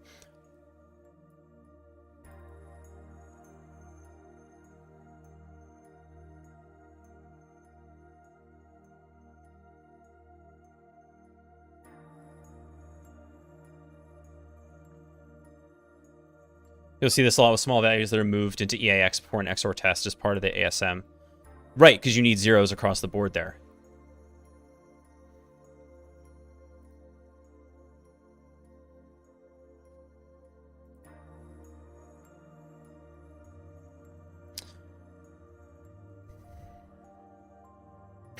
You'll see this a lot with small values that are moved into EAX before an XOR test as part of the ASM. Right, because you need zeros across the board there.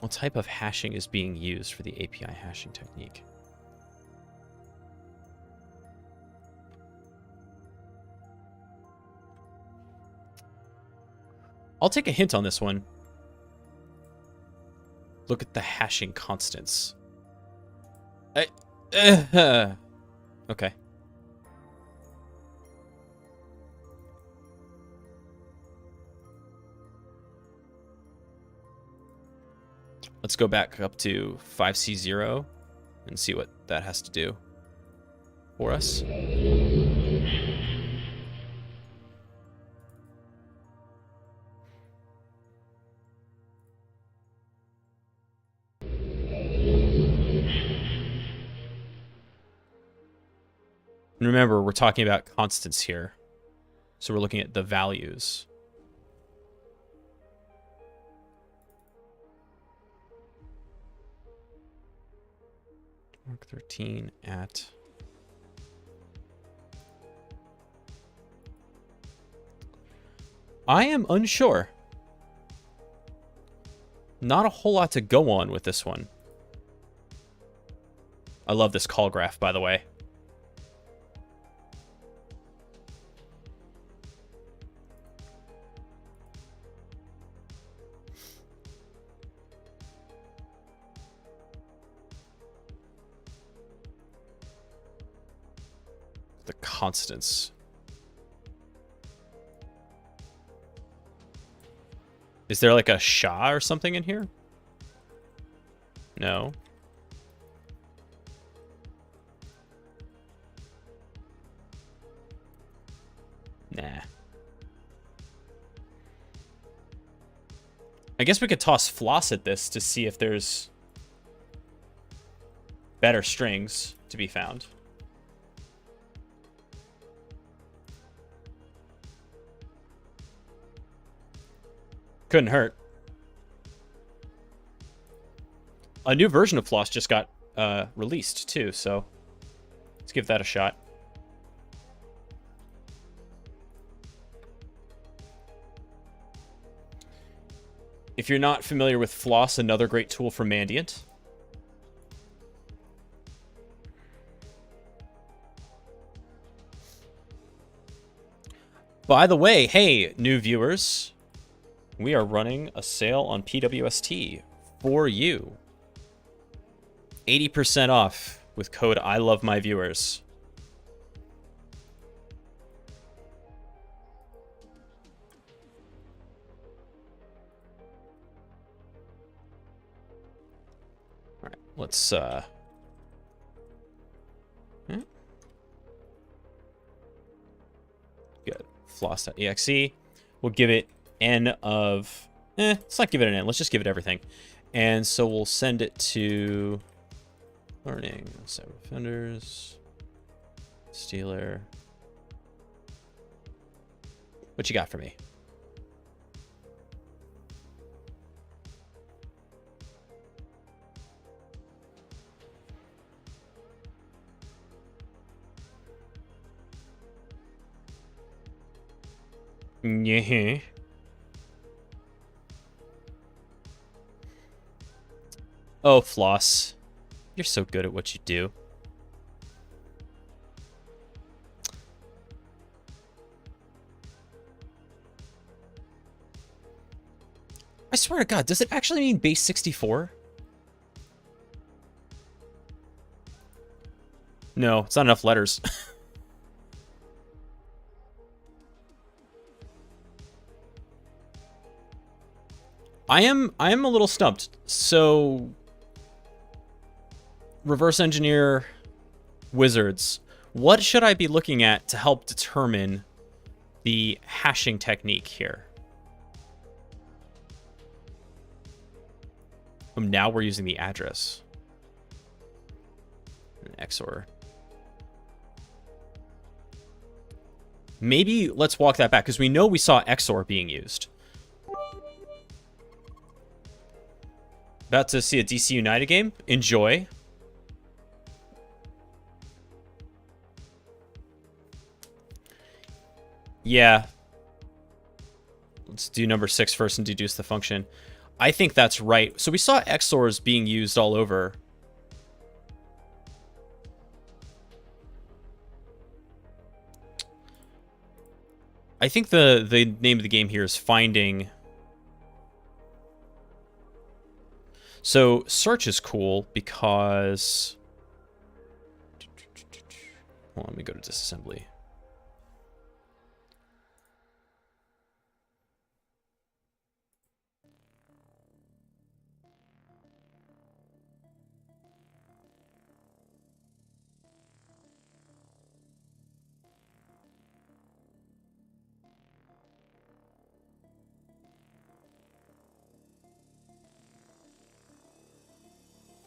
What type of hashing is being used for the API hashing technique? I'll take a hint on this one. Look at the hashing constants. Okay. Let's go back up to 5C0 and see what that has to do for us. And remember, we're talking about constants here. So we're looking at the values. Mark 13 at... I am unsure. Not a whole lot to go on with this one. I love this call graph, by the way. The constants. Is there like a SHA or something in here? No. Nah. I guess we could toss floss at this to see if there's better strings to be found. Couldn't hurt. A new version of floss just got released too, so let's give that a shot. If you're not familiar with floss, another great tool for Mandiant. By the way, hey, new viewers, we are running a sale on PWST for you. 80% off with code I love my viewers. All right, let's good. Floss.exe. We'll give it n of let's not give it an n, let's just give it everything. And so we'll send it to learning, CyberDefenders, Stealer. What you got for me? Yeah. Oh, Floss. You're so good at what you do. I swear to God, does it actually mean base 64? No, it's not enough letters. I am a little stumped. So reverse engineer wizards. What should I be looking at to help determine the hashing technique here? Now we're using the address. An XOR. Maybe let's walk that back, because we know we saw XOR being used. About to see a DC United game? Enjoy. Yeah. Let's do number 6 first and deduce the function. I think that's right. So we saw XORs being used all over. I think the name of the game here is finding... So search is cool because... Well, let me go to disassembly.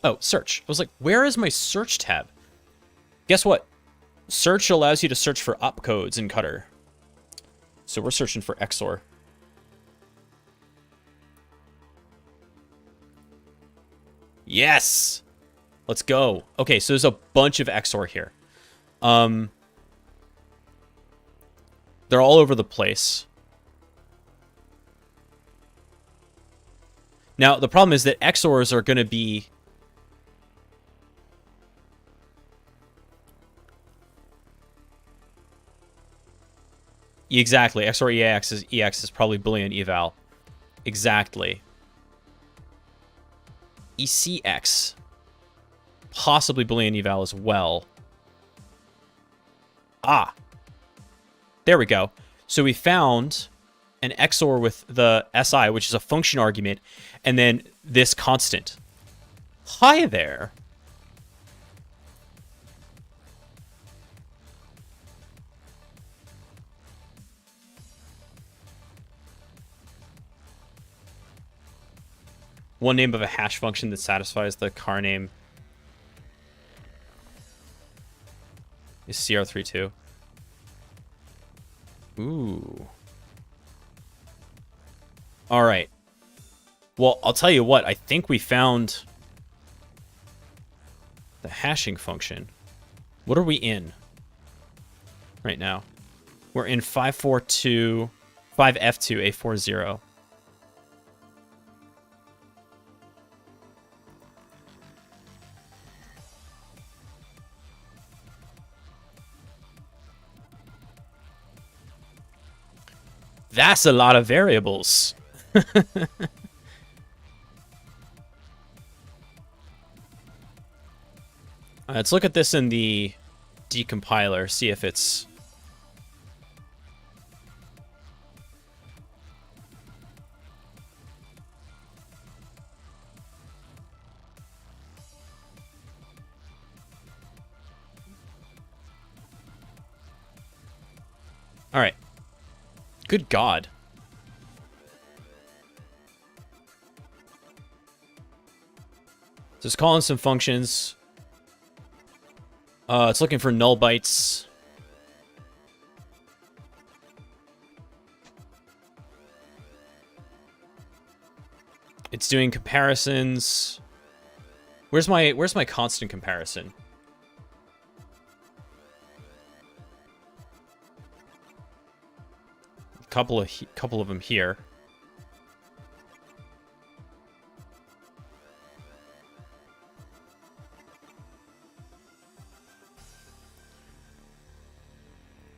Oh, search. I was like, where is my search tab? Guess what? Search allows you to search for opcodes in Cutter. So we're searching for XOR. Yes! Let's go. Okay, so there's a bunch of XOR here. They're all over the place. Now, the problem is that XORs are going to be... Exactly. XOR EX is probably Boolean eval. Exactly. ECX. Possibly Boolean eval as well. Ah. There we go. So we found an XOR with the SI, which is a function argument, and then this constant. Hi there. One name of a hash function that satisfies the car name is CR32. Ooh. All right. Well, I'll tell you what. I think we found the hashing function. What are we in right now? We're in 5F2 A40. That's a lot of variables. Let's look at this in the decompiler, see if it's... All right. Good God. So it's calling some functions. It's looking for null bytes. It's doing comparisons. Where's my constant comparison? Couple of them here.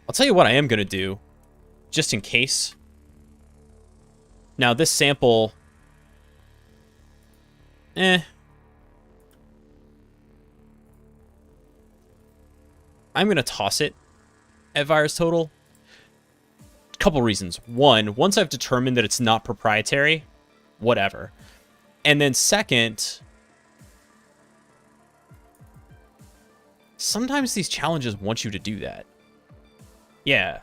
I'll tell you what I am going to do, just in case. Now, this sample... I'm going to toss it at VirusTotal. Couple reasons. One, once I've determined that it's not proprietary, whatever. And then second, sometimes these challenges want you to do that. Yeah.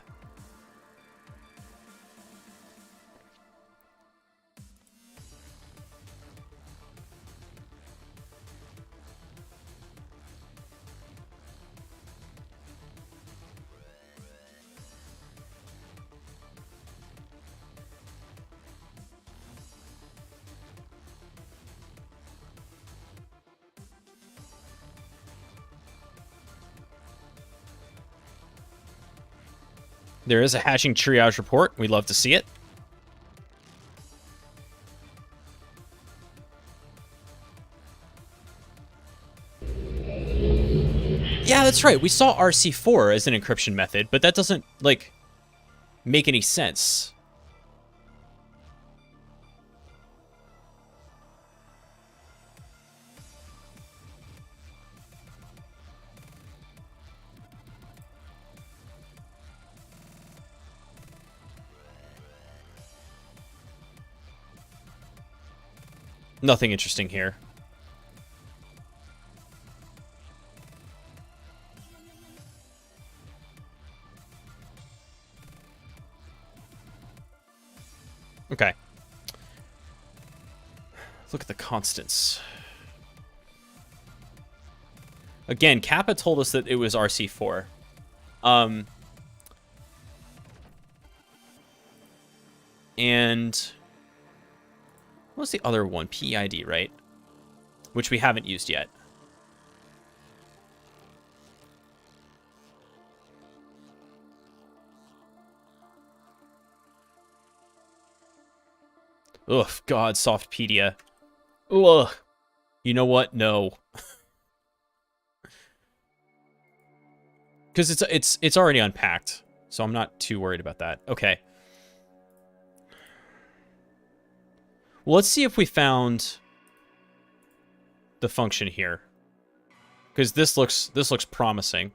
There is a hashing triage report. We'd love to see it. Yeah, that's right. We saw RC4 as an encryption method, but that doesn't, like, make any sense. Nothing interesting here. Okay. Look at the constants. Again, Kappa told us that it was RC4. And what's the other one? PEID, right? Which we haven't used yet. Ugh, God, Softpedia. Ugh. You know what? No. Because it's already unpacked, so I'm not too worried about that. Okay. Well, let's see if we found the function here, because this looks promising.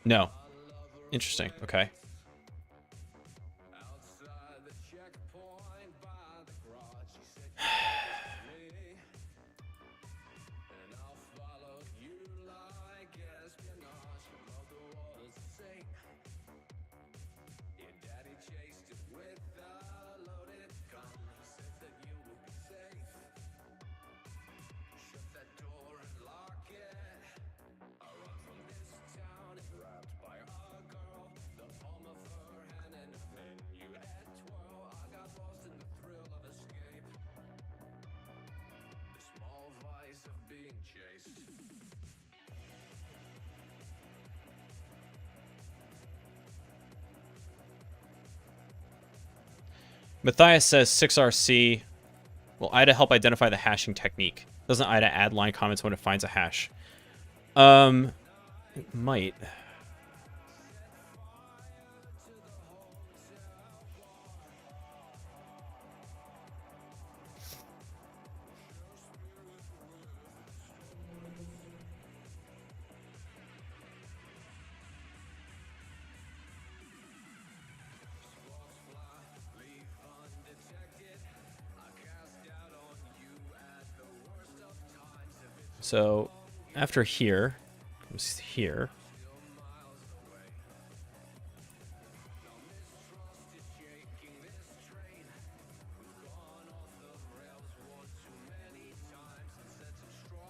No. Interesting. Okay. Matthias says 6RC. Will IDA help identify the hashing technique? Doesn't IDA add line comments when it finds a hash? It might. So after here comes here.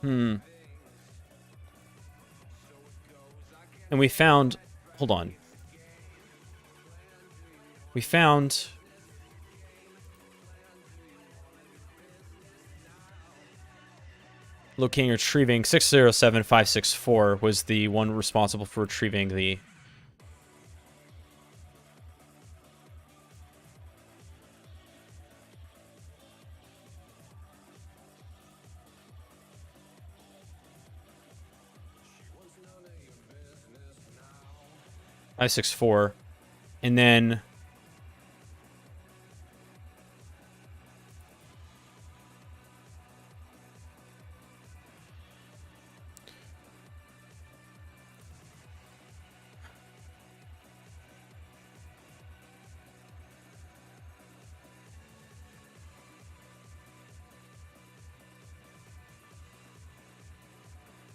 And we found, hold on. We found locating and retrieving 607564 was the one responsible for retrieving the I64, and then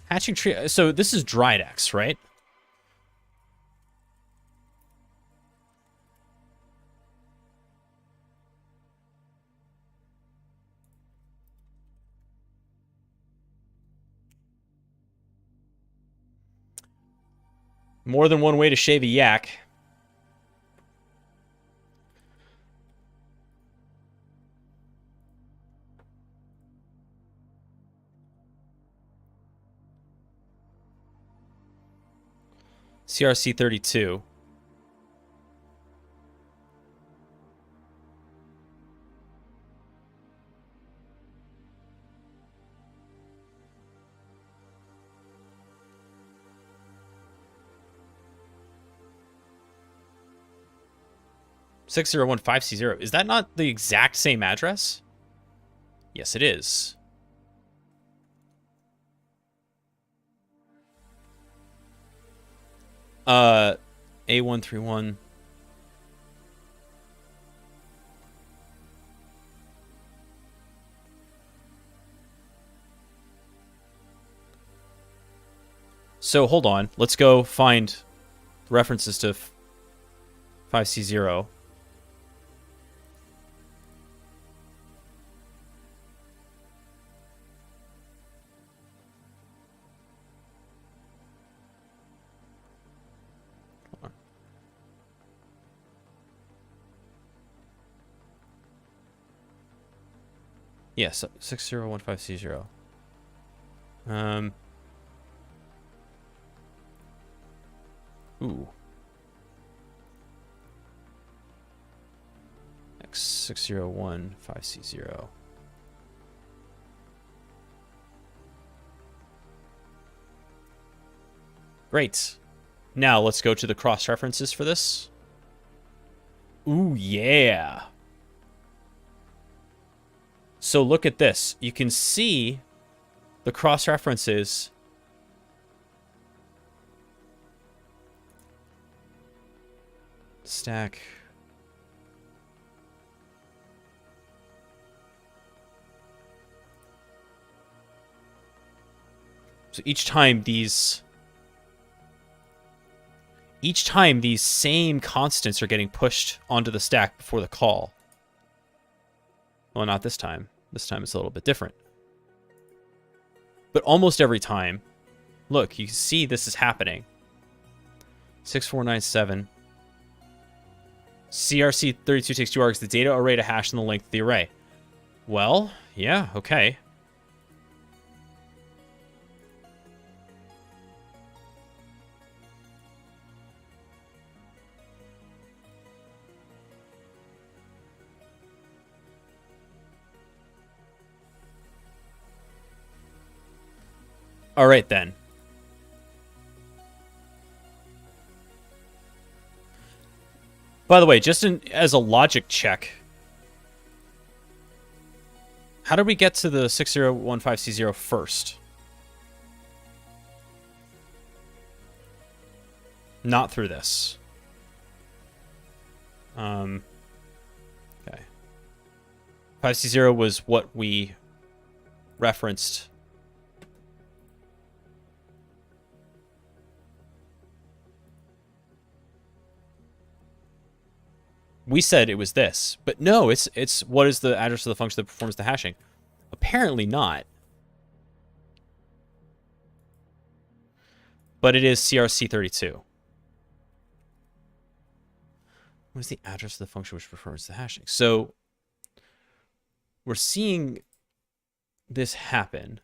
hatching tree. So this is Dridex, right? More than one way to shave a yak. CRC 32. $6015C0. Is that not the exact same address? Yes, it is. A131. So hold on. Let's go find references to 5C0. Yes, 6015C0. Ooh. X6015C0. Great. Now let's go to the cross references for this. Ooh, yeah. So look at this. You can see the cross references. Stack. So each time these same constants are getting pushed onto the stack before the call. Well, not this time. This time it's a little bit different. But almost every time, look, you can see this is happening. 6497. CRC32 takes 2 args, the data array to hash and the length of the array. Well, yeah, okay. All right, then. By the way, just as a logic check, how did we get to the 6015C0 first? Not through this. Okay. 5C0 was what we referenced. We said it was this, but no, it's what is the address of the function that performs the hashing? Apparently not. But it is CRC32. What is the address of the function which performs the hashing? So we're seeing this happen.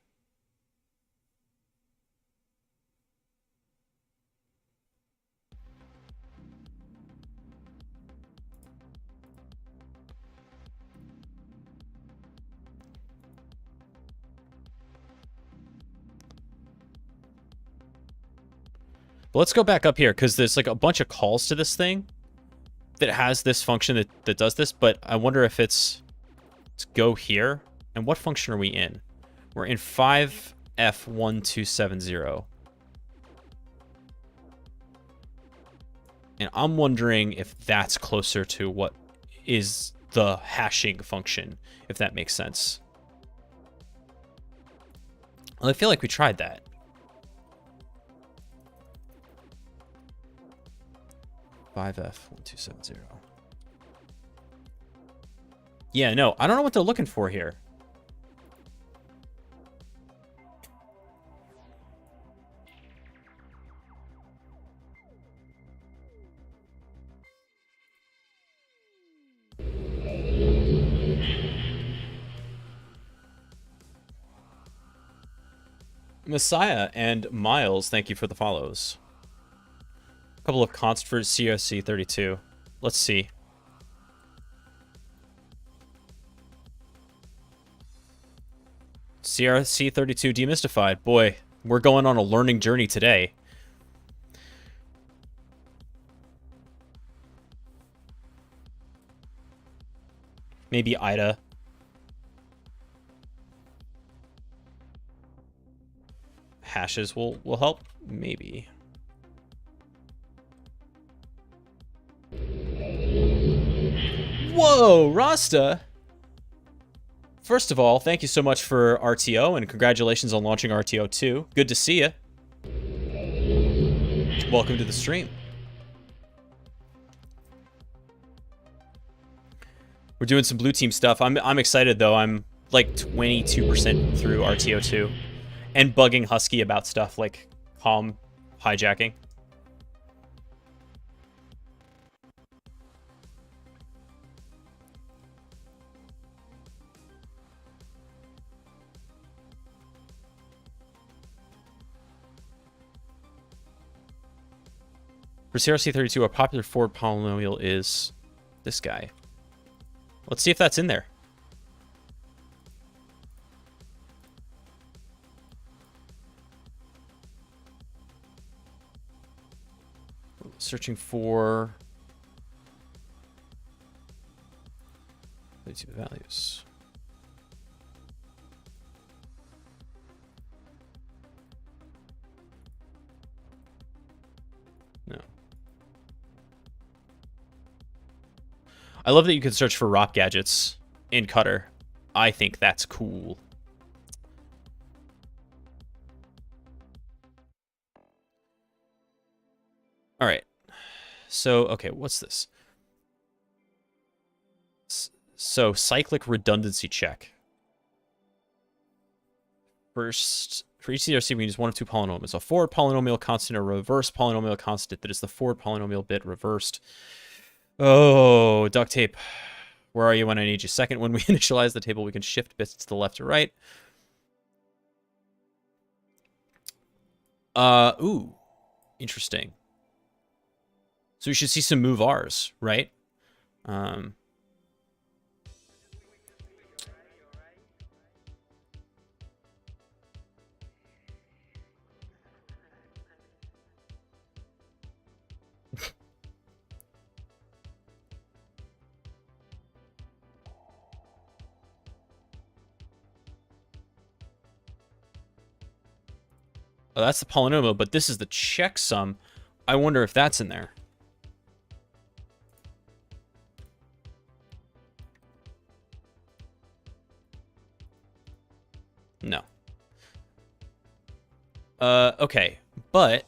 But let's go back up here, because there's like a bunch of calls to this thing that has this function that does this, but I wonder if let's go here. And what function are we in? We're in 5F1270. And I'm wondering if that's closer to what is the hashing function, if that makes sense. Well, I feel like we tried that. F1270. Yeah, no, I don't know what they're looking for here. Messiah and Miles, thank you for the follows. A couple of const for CRC32. Let's see. CRC32 demystified. Boy, we're going on a learning journey today. Maybe Ida. Hashes will help? Maybe. Whoa, Rasta! First of all, thank you so much for RTO, and congratulations on launching RTO 2. Good to see you. Welcome to the stream. We're doing some blue team stuff. I'm excited though. I'm like 22% through RTO2 and bugging Husky about stuff like calm hijacking. For CRC32, a popular forward polynomial is this guy. Let's see if that's in there. Searching for the values. No. I love that you can search for ROP gadgets in Cutter. I think that's cool. All right. So, okay, what's this? So, cyclic redundancy check. First, for each CRC, we use one of two polynomials. A forward polynomial constant or a reverse polynomial constant that is the forward polynomial bit reversed. Oh, duct tape. Where are you when I need you? Second, when we initialize the table, we can shift bits to the left or right. Ooh, interesting. So we should see some move R's, right? Oh, that's the polynomial, but this is the checksum. I wonder if that's in there. No. Okay, but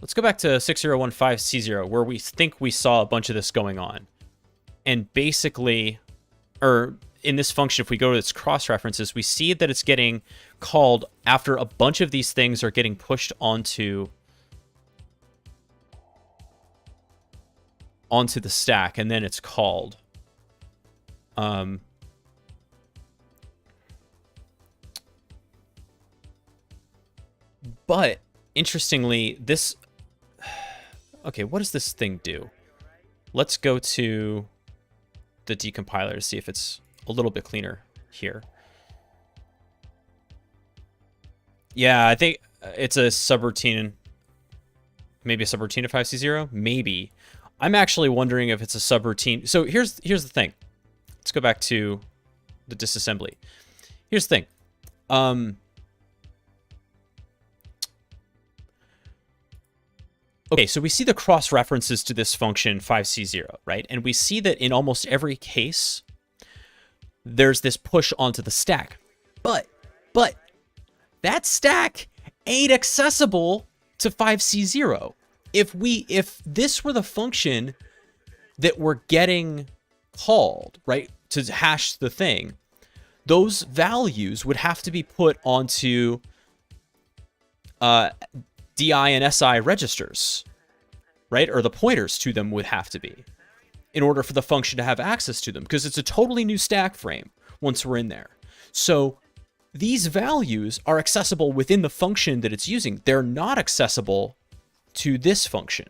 let's go back to 6015C0, where we think we saw a bunch of this going on. And basically, or in this function, if we go to its cross-references, we see that it's getting called after a bunch of these things are getting pushed onto the stack, and then it's called. But interestingly, this... Okay, what does this thing do? Let's go to the decompiler to see if it's a little bit cleaner here. Yeah, I think it's a subroutine. Maybe a subroutine of 5C0? Maybe. I'm actually wondering if it's a subroutine. So here's the thing. Let's go back to the disassembly. Here's the thing. Okay, so we see the cross references to this function 5C0, right? And we see that in almost every case, there's this push onto the stack. But that stack ain't accessible to 5C0. If this were the function that we're getting called, right, to hash the thing, those values would have to be put onto DI and SI registers, right? Or the pointers to them would have to be in order for the function to have access to them, because it's a totally new stack frame once we're in there. So these values are accessible within the function that it's using. They're not accessible to this function.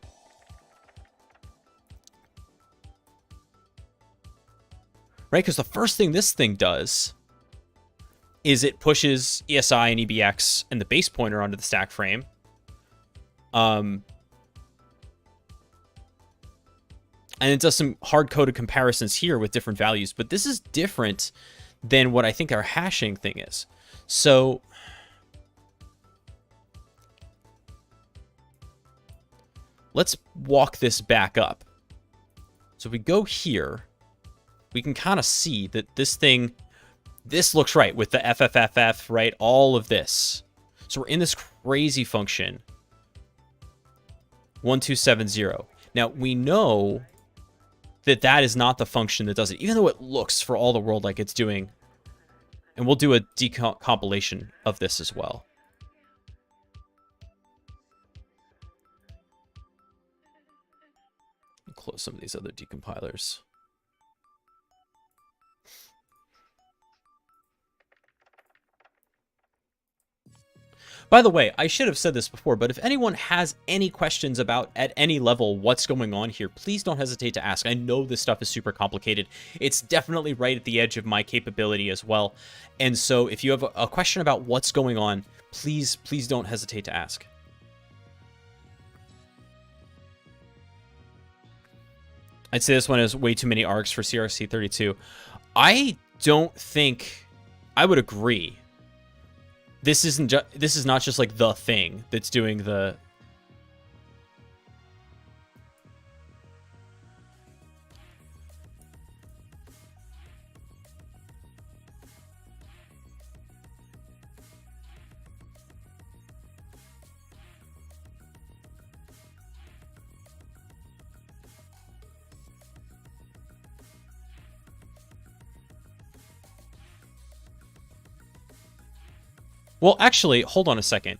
Right? Because the first thing this thing does is it pushes ESI and EBX and the base pointer onto the stack frame. And it does some hard-coded comparisons here with different values, but this is different than what I think our hashing thing is. So let's walk this back up. So if we go here, we can kind of see that this looks right with the FFFF, right? All of this. So we're in this crazy function 1270. Now, we know that that is not the function that does it, even though it looks for all the world like it's doing. And we'll do a decompilation of this as well. Close some of these other decompilers. By the way, I should have said this before, but if anyone has any questions about, at any level, what's going on here, please don't hesitate to ask. I know this stuff is super complicated. It's definitely right at the edge of my capability as well. And so if you have a question about what's going on, please don't hesitate to ask. I'd say this one has way too many args for CRC32. I don't think... I would agree. This is not just like the thing that's doing the... Well, actually, hold on a second.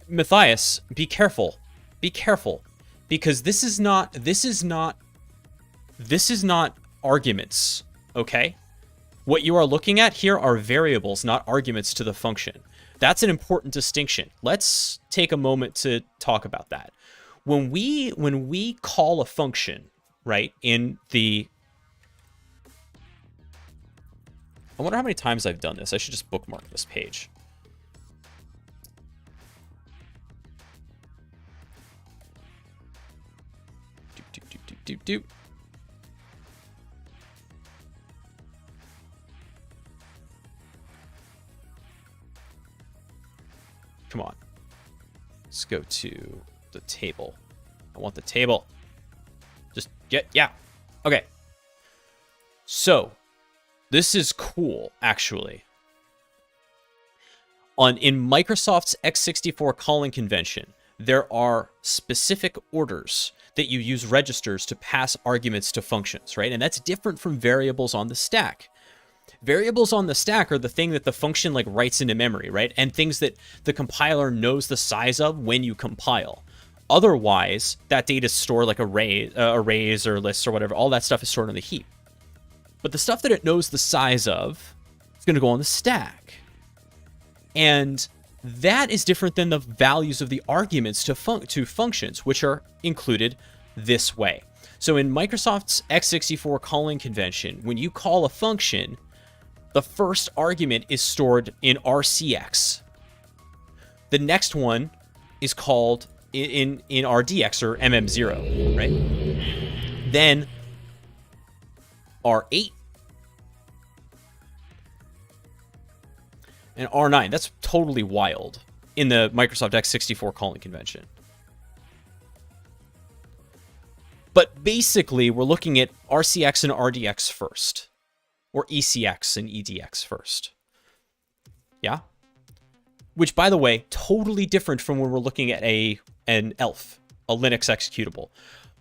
Matthias, be careful. Be careful. Because this is not arguments, okay? What you are looking at here are variables, not arguments to the function. That's an important distinction. Let's take a moment to talk about that. When we call a function, right, in the... I wonder how many times I've done this. I should just bookmark this page. Doop. Come on. Let's go to the table. I want the table. Just get, yeah. Okay. So, this is cool, actually. In Microsoft's x64 calling convention, there are specific orders that you use registers to pass arguments to functions, right? And that's different from variables on the stack. Variables on the stack are the thing that the function like writes into memory, right? And things that the compiler knows the size of when you compile. Otherwise, that data is stored like arrays or lists or whatever. All that stuff is stored on the heap. But the stuff that it knows the size of is going to go on the stack. And that is different than the values of the arguments to functions, which are included this way. So in Microsoft's x64 calling convention, when you call a function, the first argument is stored in RCX. The next one is called in RDX or MM0, right? Then R8 and R9. That's totally wild in the Microsoft x64 calling convention. But basically, we're looking at RCX and RDX first, or ECX and EDX first. Yeah? Which, by the way, totally different from when we're looking at an ELF, a Linux executable.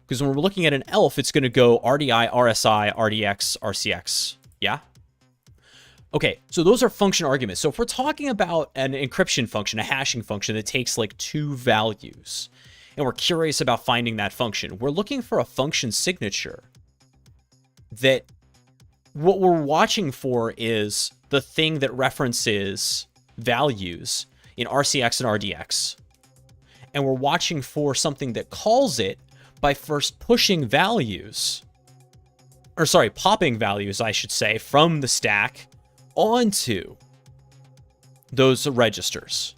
Because when we're looking at an ELF, it's going to go RDI, RSI, RDX, RCX. Yeah? Okay, so those are function arguments. So if we're talking about an encryption function, a hashing function that takes like 2 values, and we're curious about finding that function, we're looking for a function signature that what we're watching for is the thing that references values in RCX and RDX. And we're watching for something that calls it by first pushing values, or sorry, popping values, I should say, from the stack onto those registers,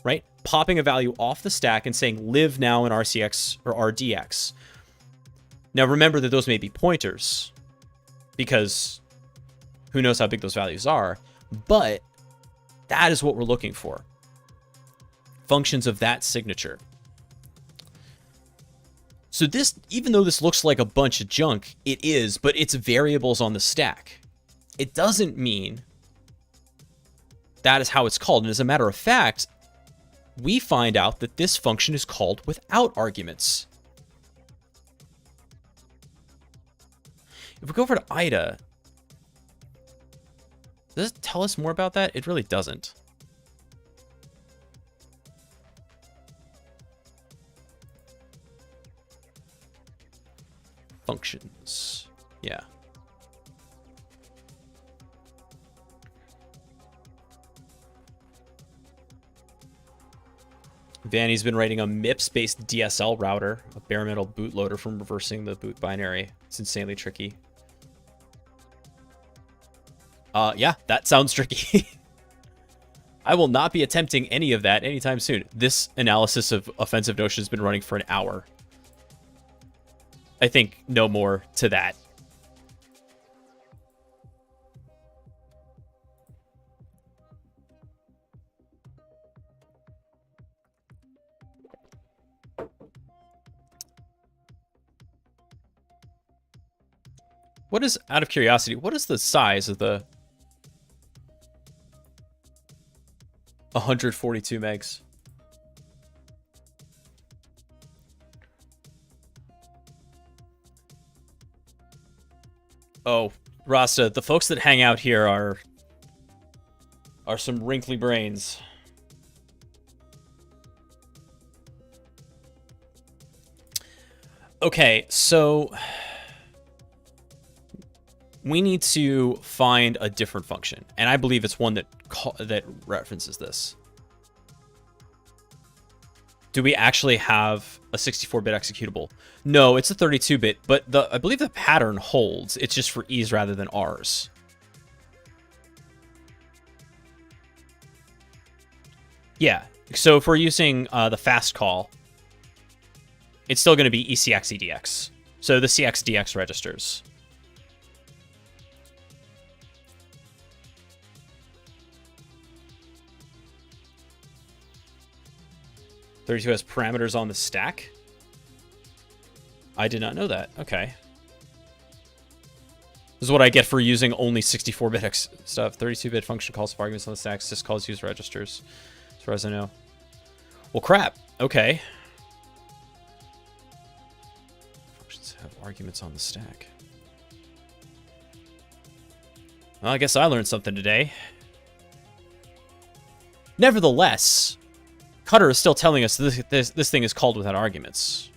right? Popping a value off the stack and saying live now in RCX or RDX. Now remember that those may be pointers because who knows how big those values are, but that is what we're looking for. Functions of that signature. So this, even though this looks like a bunch of junk, it is, but it's variables on the stack. It doesn't mean that is how it's called. And as a matter of fact, we find out that this function is called without arguments. If we go over to IDA, does it tell us more about that? It really doesn't. Functions. Yeah. Vanny's been writing a MIPS-based DSL router, a bare metal bootloader from reversing the boot binary. It's insanely tricky. Yeah, that sounds tricky. I will not be attempting any of that anytime soon. This analysis of offensive notion has been running for an hour. I think no more to that. What is, out of curiosity, what is the size of the 142 megs? Oh, Rasta, the folks that hang out here are some wrinkly brains. Okay, so we need to find a different function, and I believe it's one that references this. Do we actually have a 64-bit executable? No, it's a 32-bit, but I believe the pattern holds. It's just for E's rather than R's. Yeah, so if we're using the fast call, it's still going to be ECX EDX. So the CXDX registers. .32 has parameters on the stack. I did not know that. Okay. This is what I get for using only 64-bit stuff. 32-bit function calls for arguments on the stack. Syscalls use registers, as far as I know. Well, crap. Okay. Functions have arguments on the stack. Well, I guess I learned something today. Nevertheless, Cutter is still telling us this thing is called without arguments.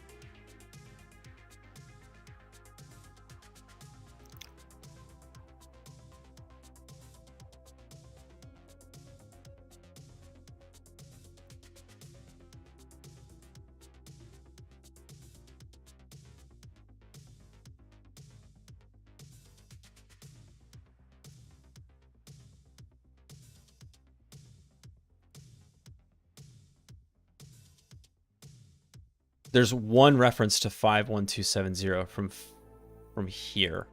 There's one reference to 51270 from here.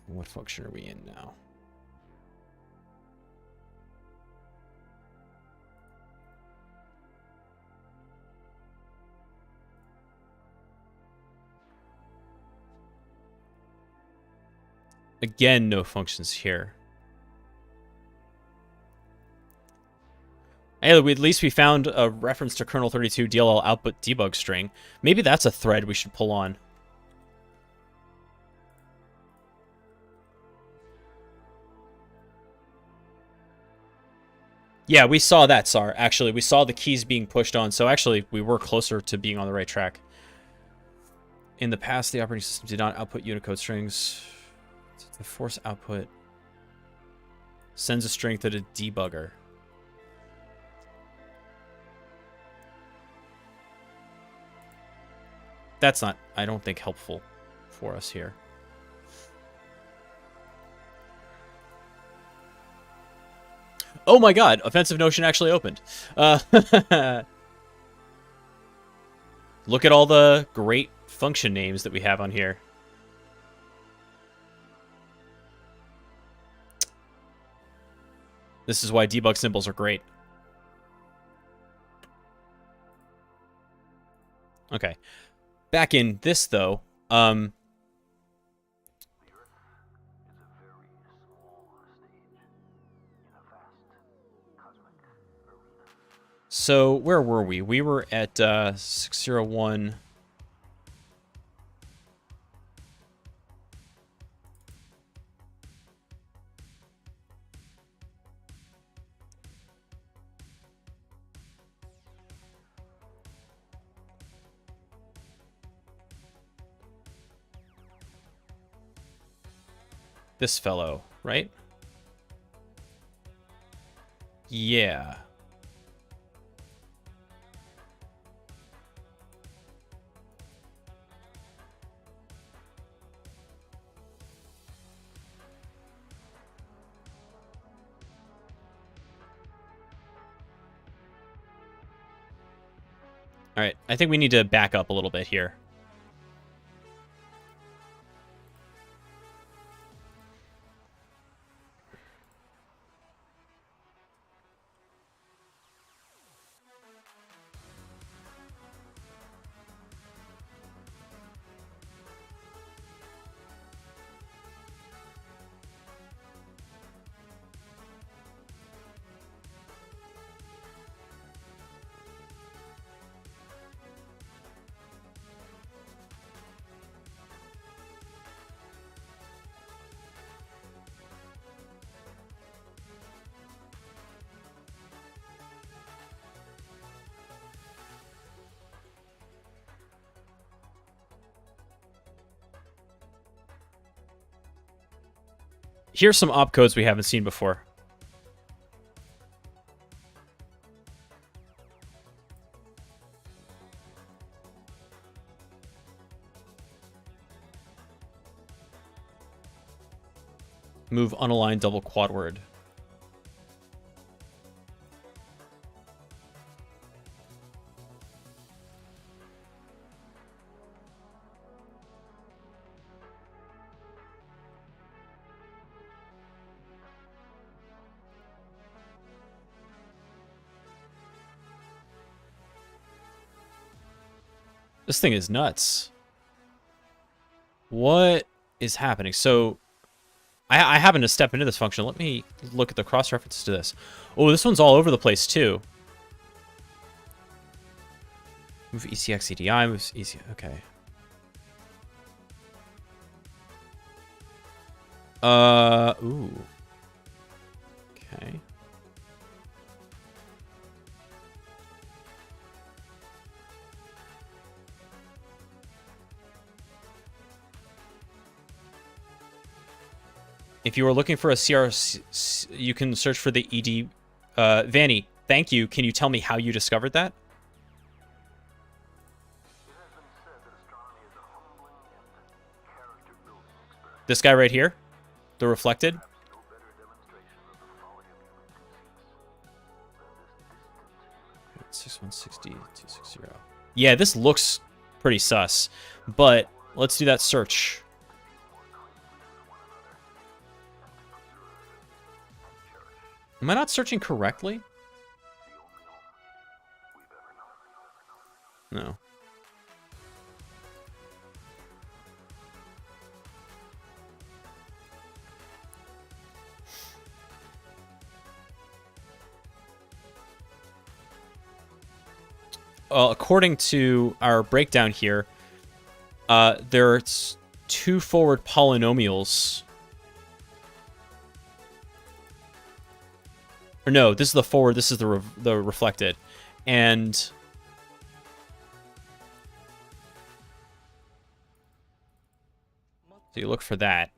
What function are we in now? Again, no functions here. Hey, at least we found a reference to kernel 32 DLL output debug string. Maybe that's a thread we should pull on. Yeah, we saw that, Sar. Actually, we saw the keys being pushed on, so actually we were closer to being on the right track. In the past, the operating system did not output Unicode strings. The force output sends a string to the debugger. That's not, I don't think, helpful for us here. Oh my god, Offensive Notion actually opened. Look at all the great function names that we have on here. This is why debug symbols are great. Okay. Back in this, though, So where were we? We were at 601. This fellow, right? Yeah. All right, I think we need to back up a little bit here. Here's some opcodes we haven't seen before. Move unaligned double quad word. This thing is nuts. What is happening? So I happen to step into this function. Let me look at the cross-references to this. Oh, this one's all over the place, too. Move ECX EDI, moves ECX. Okay. Ooh. Okay. If you are looking for a CRC, you can search for the ED. Vanny, thank you. Can you tell me how you discovered that? This guy right here? The reflected? 6160, 260. Yeah, this looks pretty sus. But let's do that search. Am I not searching correctly? No. According to our breakdown here, there's 2 forward polynomials. Or no, this is the forward, this is the reflected. And so you look for that.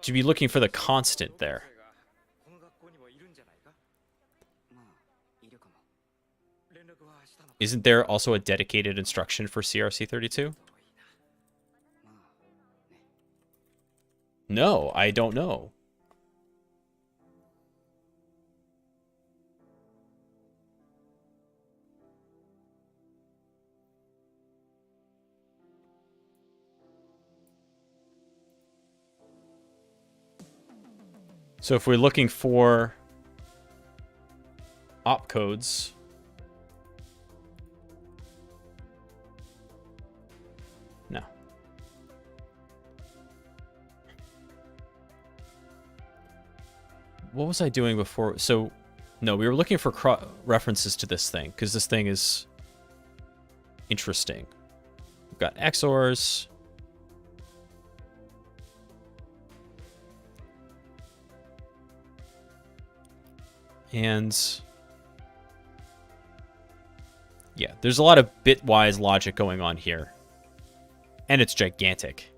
To be looking for the constant there. Isn't there also a dedicated instruction for CRC32? No, I don't know. So if we're looking for opcodes, no. what was I doing before? So, no, we were looking for references to this thing, because this thing is interesting. We've got XORs. And yeah, there's a lot of bitwise logic going on here. And it's gigantic.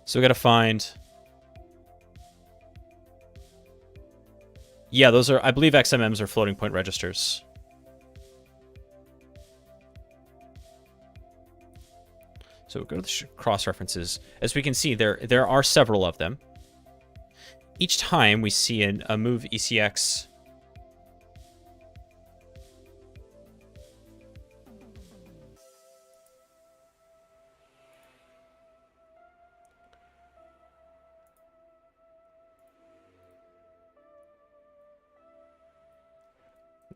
So we gotta find... Yeah, those are... I believe XMMs are floating point registers. So we'll go to the cross-references. As we can see, there are several of them. Each time we see a move ECX...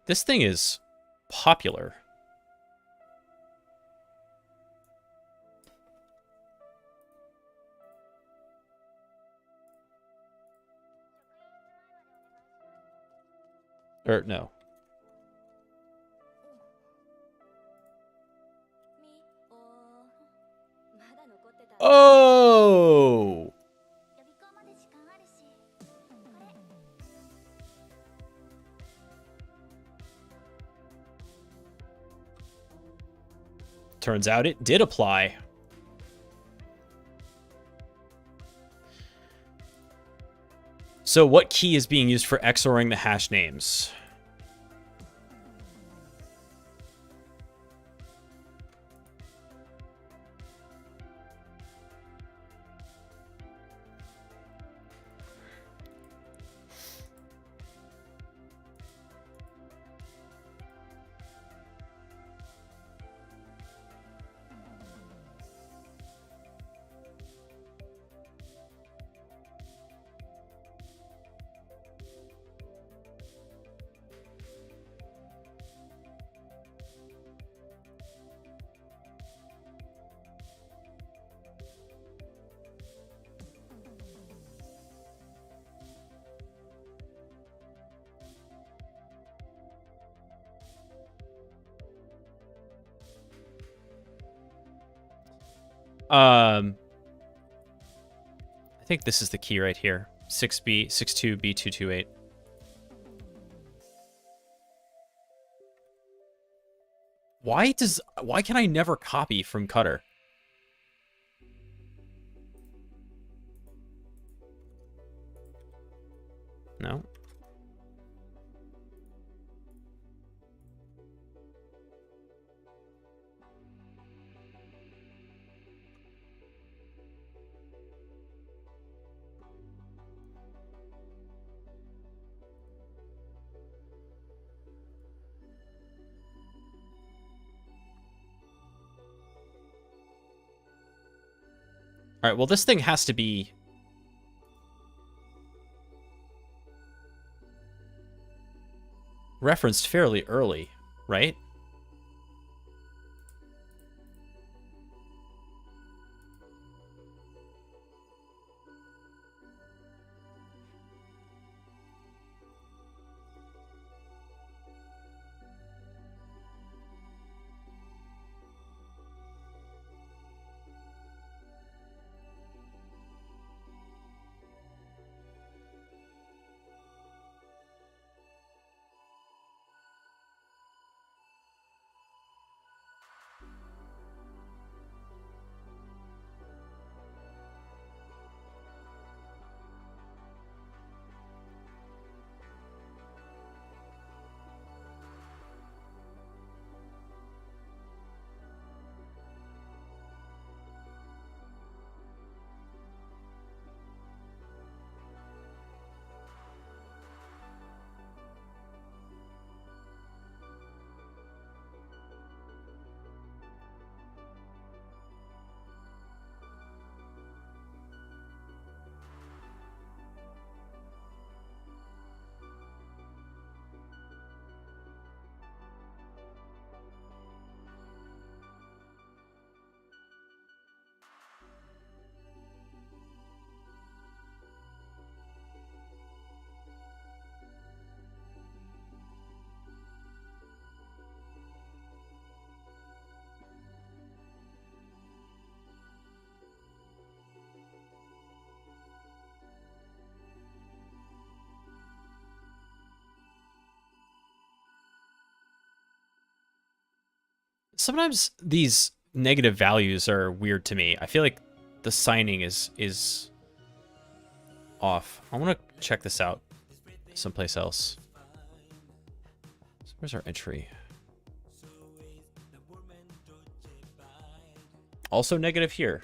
This thing is popular. Or, no. Oh! Turns out it did apply. So what key is being used for XORing the hash names? I think this is the key right here. 62B228. Why can I never copy from Cutter? No. All right, well, this thing has to be... referenced fairly early, right? Sometimes these negative values are weird to me. I feel like the signing is off. I want to check this out someplace else. So where's our entry? Also negative here.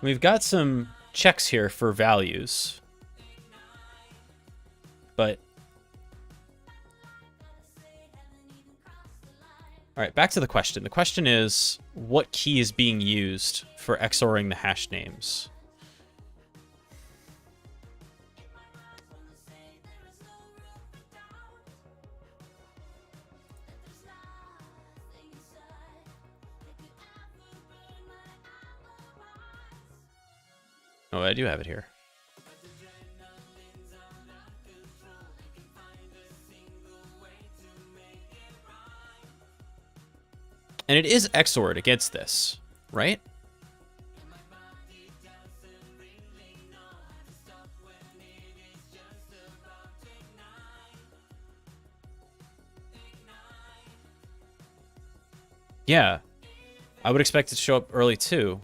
We've got some checks here for values, but all right, back to the question. The question is, what key is being used for XORing the hash names? Oh, I do have it here. And it is XORed against this, right? Yeah. I would expect it to show up early too.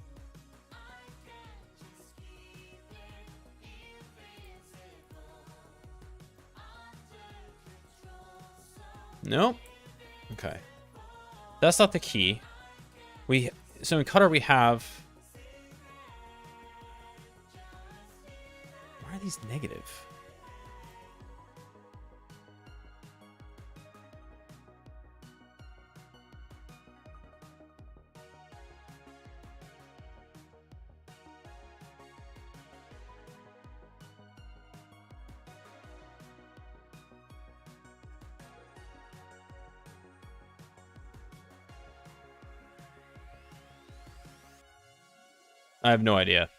Nope. Okay. That's not the key. So in Cutter we have... Why are these negative? I have no idea.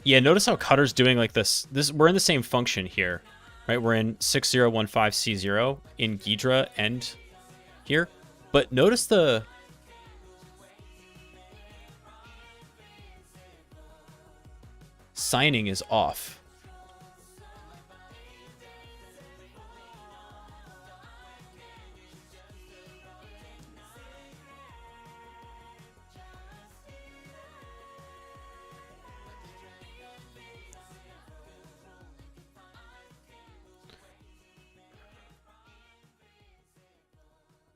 Yeah, notice how Cutter's doing like this. We're in the same function here, right? We're in 6015C0 in Ghidra and here. But notice the... signing is off.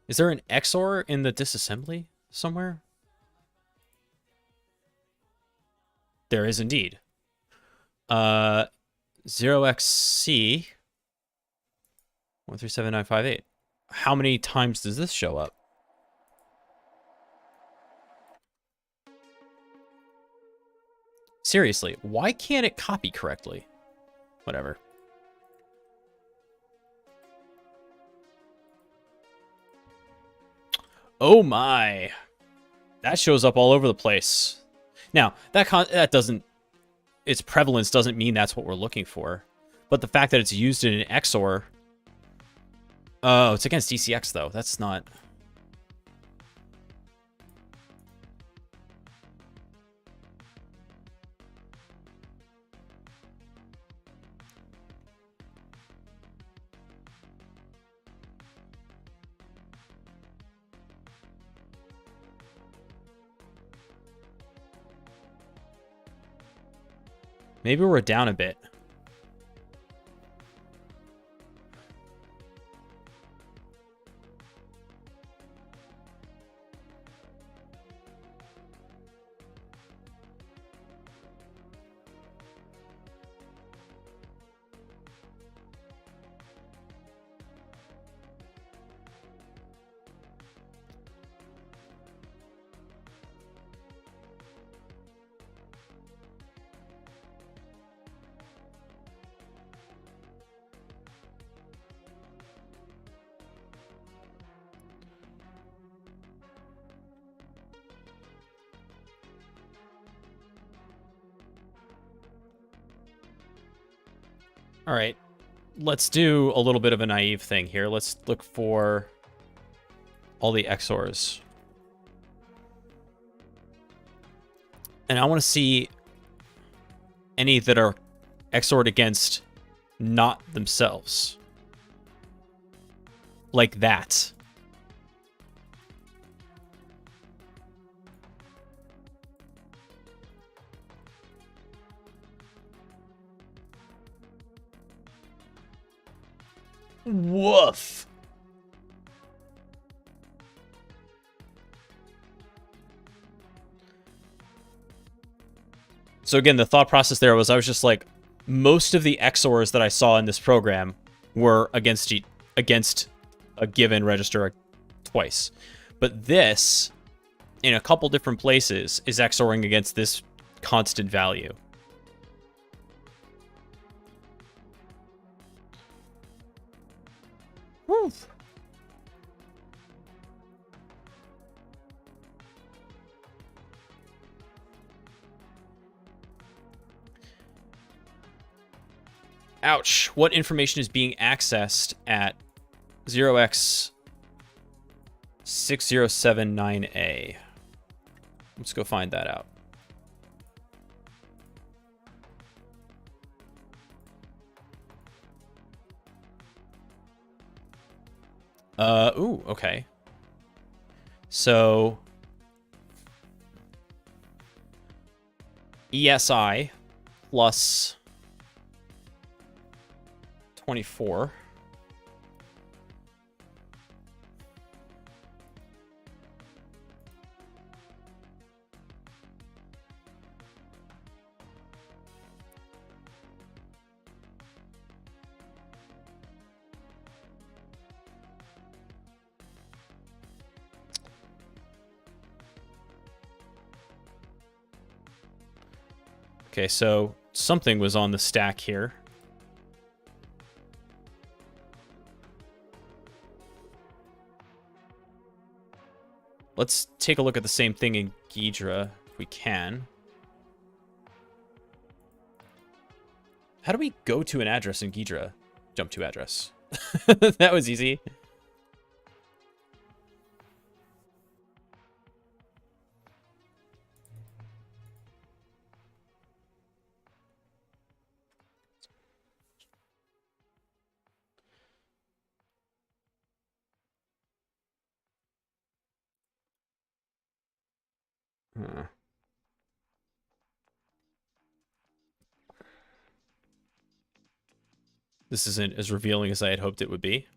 Is there an XOR in the disassembly somewhere? There is indeed. 0xC 137958. How many times does this show up? Seriously, why can't it copy correctly? Whatever. Oh my. That shows up all over the place. Now, that doesn't... its prevalence doesn't mean that's what we're looking for. But the fact that it's used in an XOR... Oh, it's against DCX, though. That's not... Maybe we're down a bit. All right. Let's do a little bit of a naive thing here. Let's look for all the XORs. And I want to see any that are XORed against not themselves. Like that. Woof. So again, the thought process there was I was just like, most of the XORs that I saw in this program were against a given register twice. But this, in a couple different places, is XORing against this constant value. Woo. Ouch. What information is being accessed at 0x6079A? Let's go find that out. Ooh, okay. So ESI plus 24. Okay, so something was on the stack here. Let's take a look at the same thing in Ghidra, if we can. How do we go to an address in Ghidra? Jump to address. That was easy. Huh. This isn't as revealing as I had hoped it would be.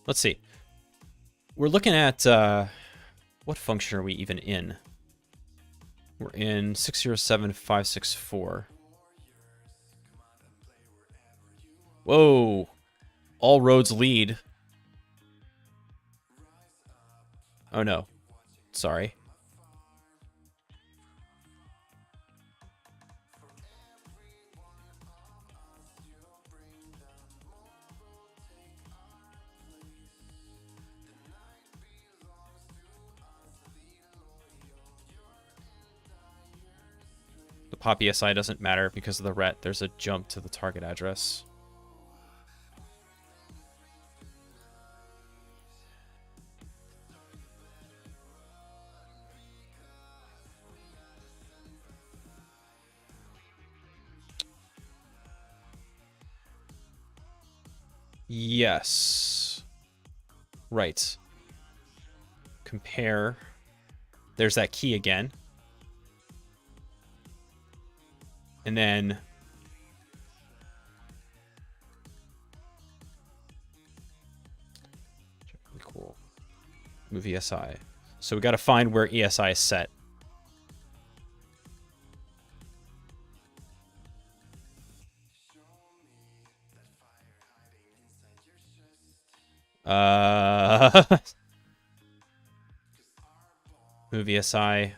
Let's see. We're looking at, what function are we even in? We're in 607564. Whoa. All roads lead. Oh no. Sorry. The pop ESI doesn't matter because of the ret. There's a jump to the target address. Yes. Right. Compare. There's that key again. And then really cool. Move ESI. So we got to find where ESI is set. Move ESI.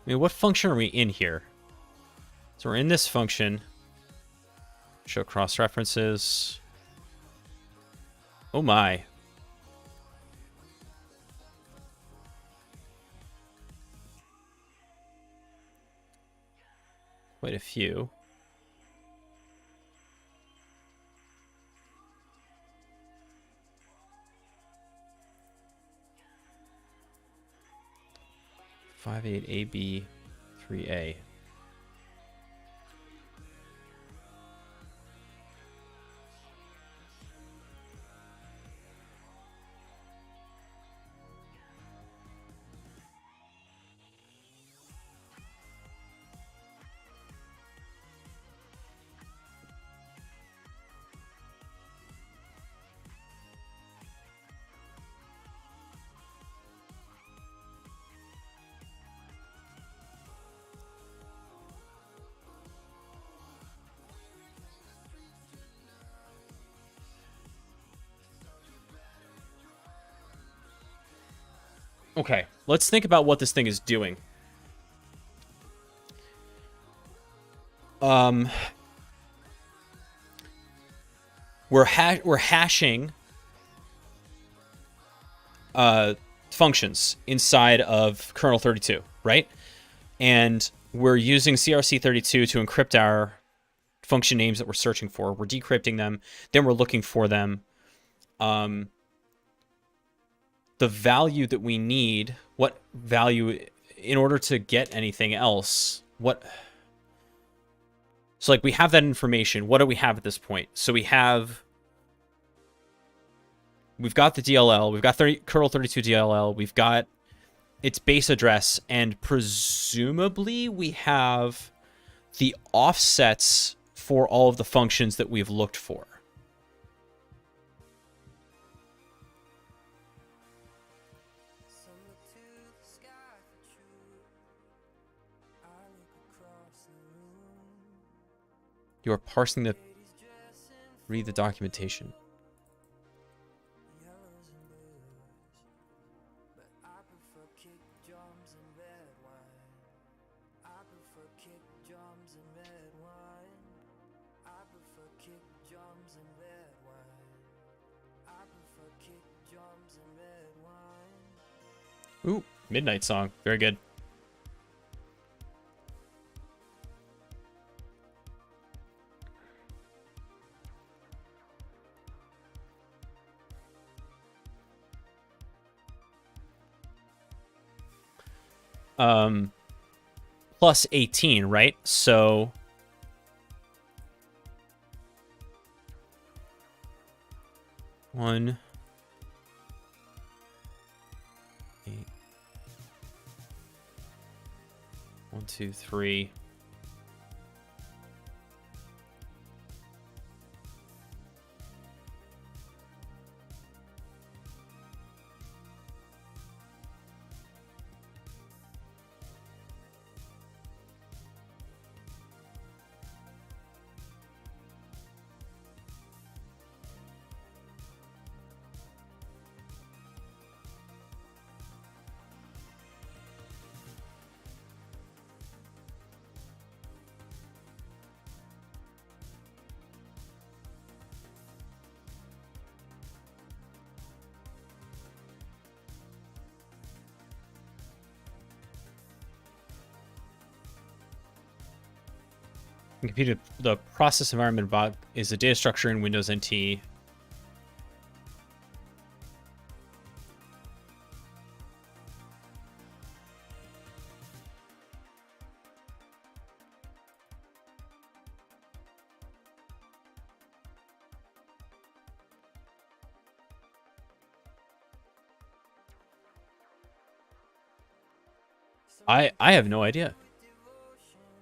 I mean, what function are we in here? So we're in this function. Show cross references. Oh my. Quite a few. Five eight AB 3A. Okay, let's think about what this thing is doing. We're hashing functions inside of kernel 32, right? And we're using CRC32 to encrypt our function names that we're searching for. We're decrypting them, then we're looking for them. The value that we need, what value in order to get anything else, so like we have that information. What do we have at this point? So we've got the DLL, we've got kernel 32 DLL, we've got its base address, and presumably we have the offsets for all of the functions that we've looked for. You are parsing the... Read the documentation. Ooh, Midnight Song. Very good. Plus 18, right? So one, 8, 1, 2, 3. Computer, the process environment bot is a data structure in Windows NT. I have no idea.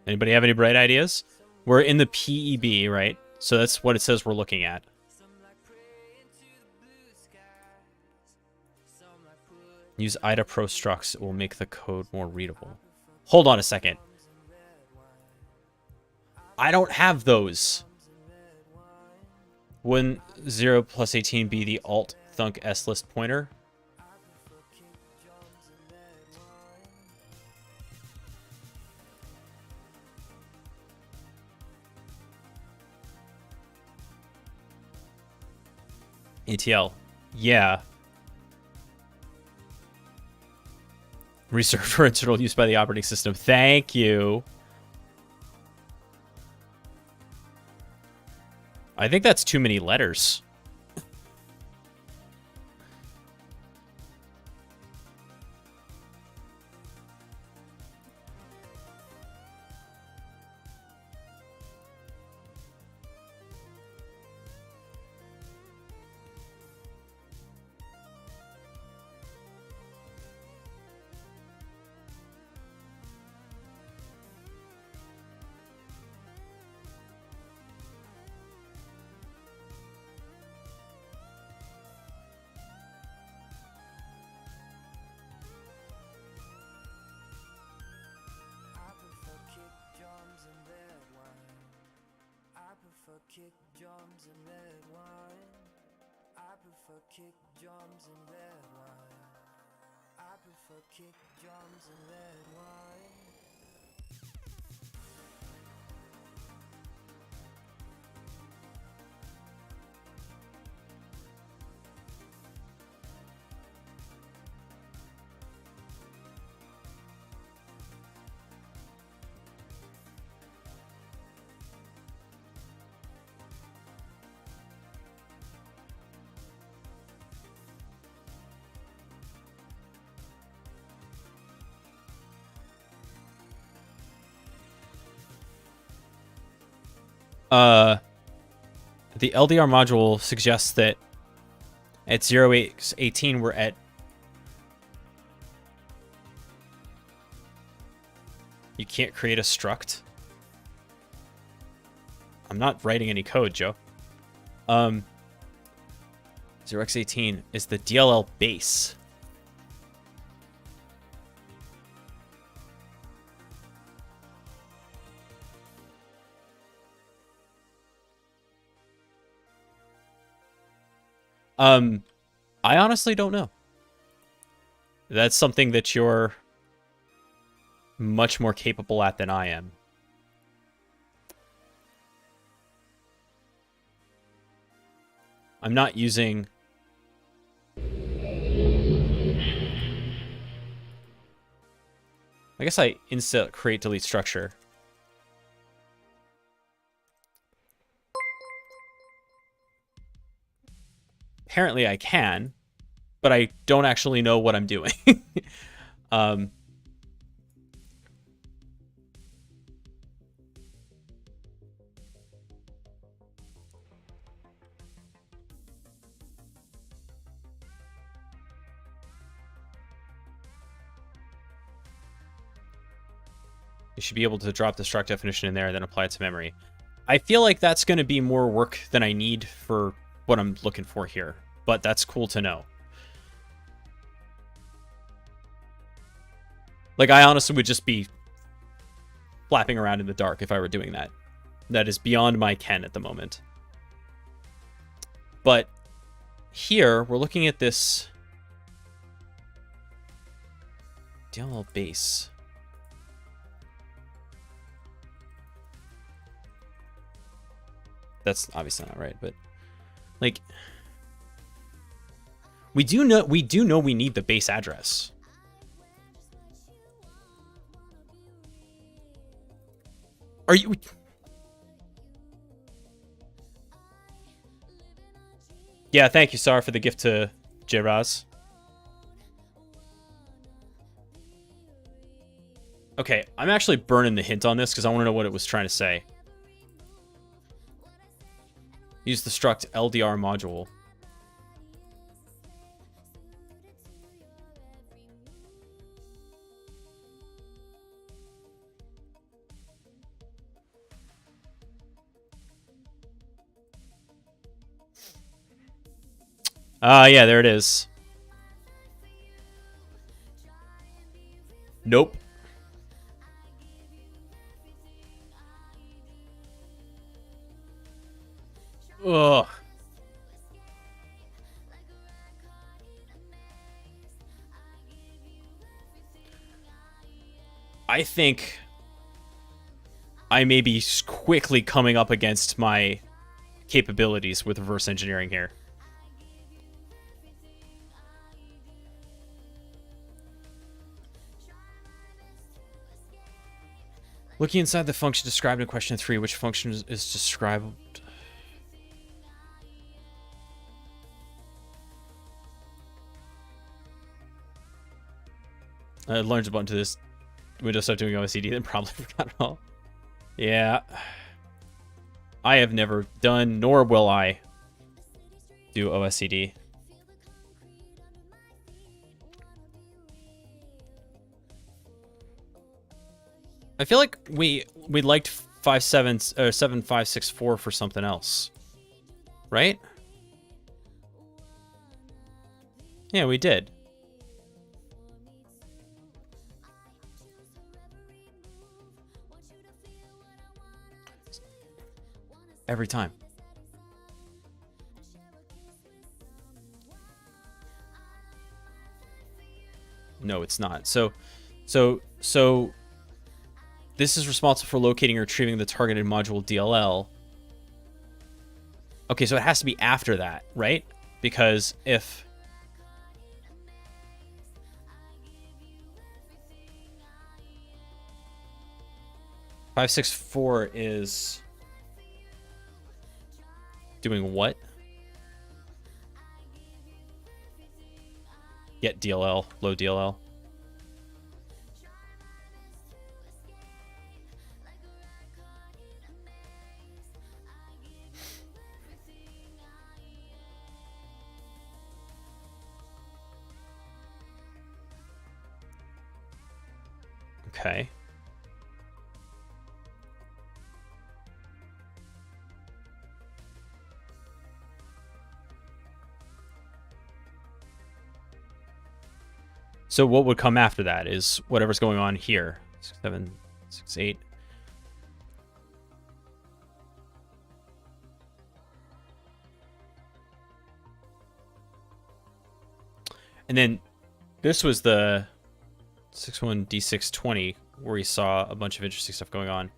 Anybody have any bright ideas? We're in the PEB, right? So that's what it says we're looking at. Use IDA Pro structs. It will make the code more readable. Hold on a second. I don't have those. Wouldn't 0 plus 18 be the alt thunk S list pointer? ATL. Yeah. Reserved for internal use by the operating system. Thank you. I think that's too many letters. Kick drums and red wine. I prefer kick drums and red wine. I prefer kick drums and red wine. The LDR module suggests that at 0818 we're at... You can't create a struct. I'm not writing any code, Joe. 0x18 is the DLL base. I honestly don't know. That's something that you're much more capable at than I am. I'm not using... I guess I insert create delete structure. Apparently I can, but I don't actually know what I'm doing. You should be able to drop the struct definition in there and then apply it to memory. I feel like that's going to be more work than I need for what I'm looking for here, but that's cool to know. Like, I honestly would just be flapping around in the dark if I were doing that. That is beyond my ken at the moment. But here, we're looking at this DLL base. That's obviously not right, but like we do know we need the base address. Are you... Yeah, thank you, Sar, for the gift to Jiraz. Okay, I'm actually burning the hint on this because I want to know what it was trying to say. Use the struct LDR module. Yeah, there it is. Nope. Ugh. I think I may be quickly coming up against my capabilities with reverse engineering here. Looking inside the function described in question 3, which function is described? I learned a bunch of this Windows stuff doing OSCD, then probably forgot it all. Yeah. I have never done, nor will I, do OSCD. I feel like we liked 7564 for something else, right? Yeah, we did. Every time. No, it's not. So this is responsible for locating or retrieving the targeted module DLL. Okay, so it has to be after that, right? Because if 564 is doing what? Get DLL, load DLL. Okay. So what would come after that is whatever's going on here. 6, 7, 6, 8. And then this was the 61D620 where we saw a bunch of interesting stuff going on.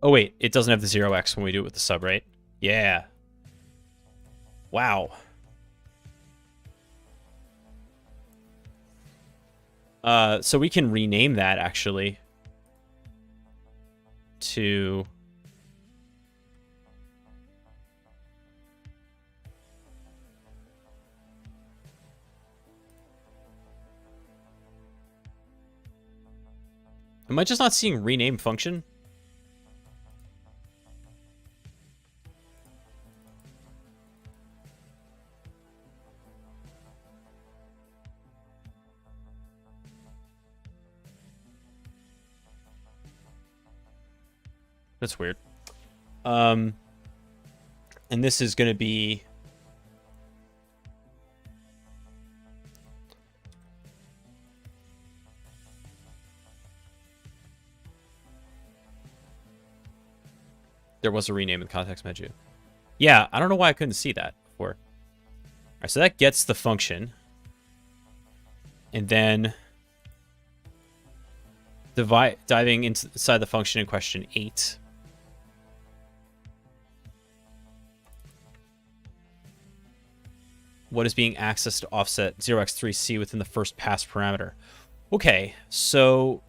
Oh, wait. It doesn't have the 0x when we do it with the sub, right? Yeah. Wow. So we can rename that, actually, to... Am I just not seeing rename function? That's weird. And this is going to be... There was a rename in the context menu. Yeah, I don't know why I couldn't see that before. All right, so that gets the function. And then diving inside the function in question 8. What is being accessed to offset 0x3c within the first pass parameter? Okay, so...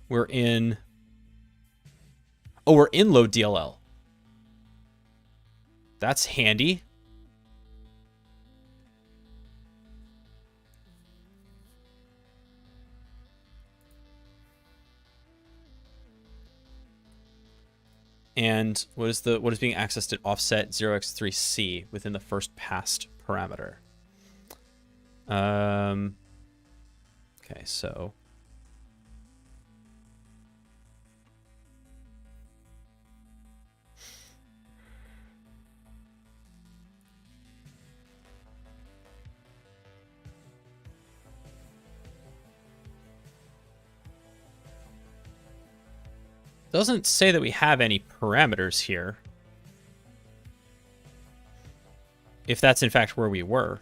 We're in... Oh, we're in load DLL. That's handy. And what is being accessed at offset 0x3c within the first passed parameter? Okay, so Doesn't say that we have any parameters here. If that's in fact where we were.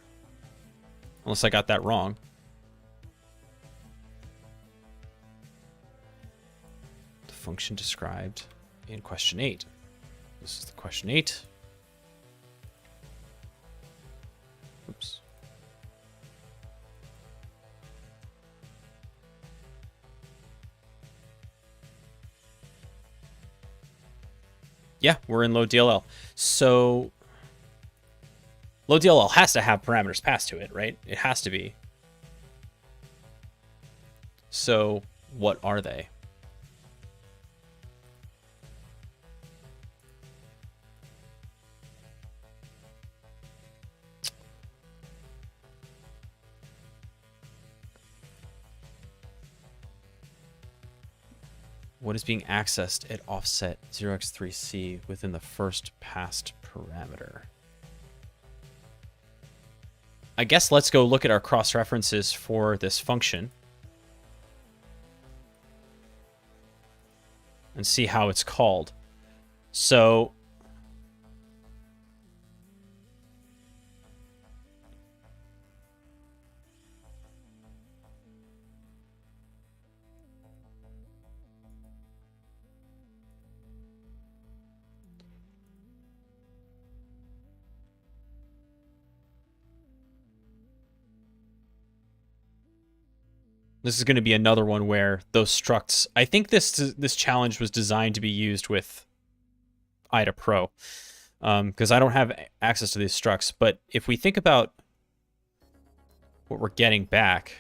Unless I got that wrong. The function described in question 8. This is the question 8. Oops. Yeah, we're in load DLL. So load DLL has to have parameters passed to it, right? It has to be. So what are they? What is being accessed at offset 0x3c within the first passed parameter? I guess let's go look at our cross-references for this function and see how it's called. So this is going to be another one where those structs... I think this challenge was designed to be used with IDA Pro, because I don't have access to these structs. But if we think about what we're getting back...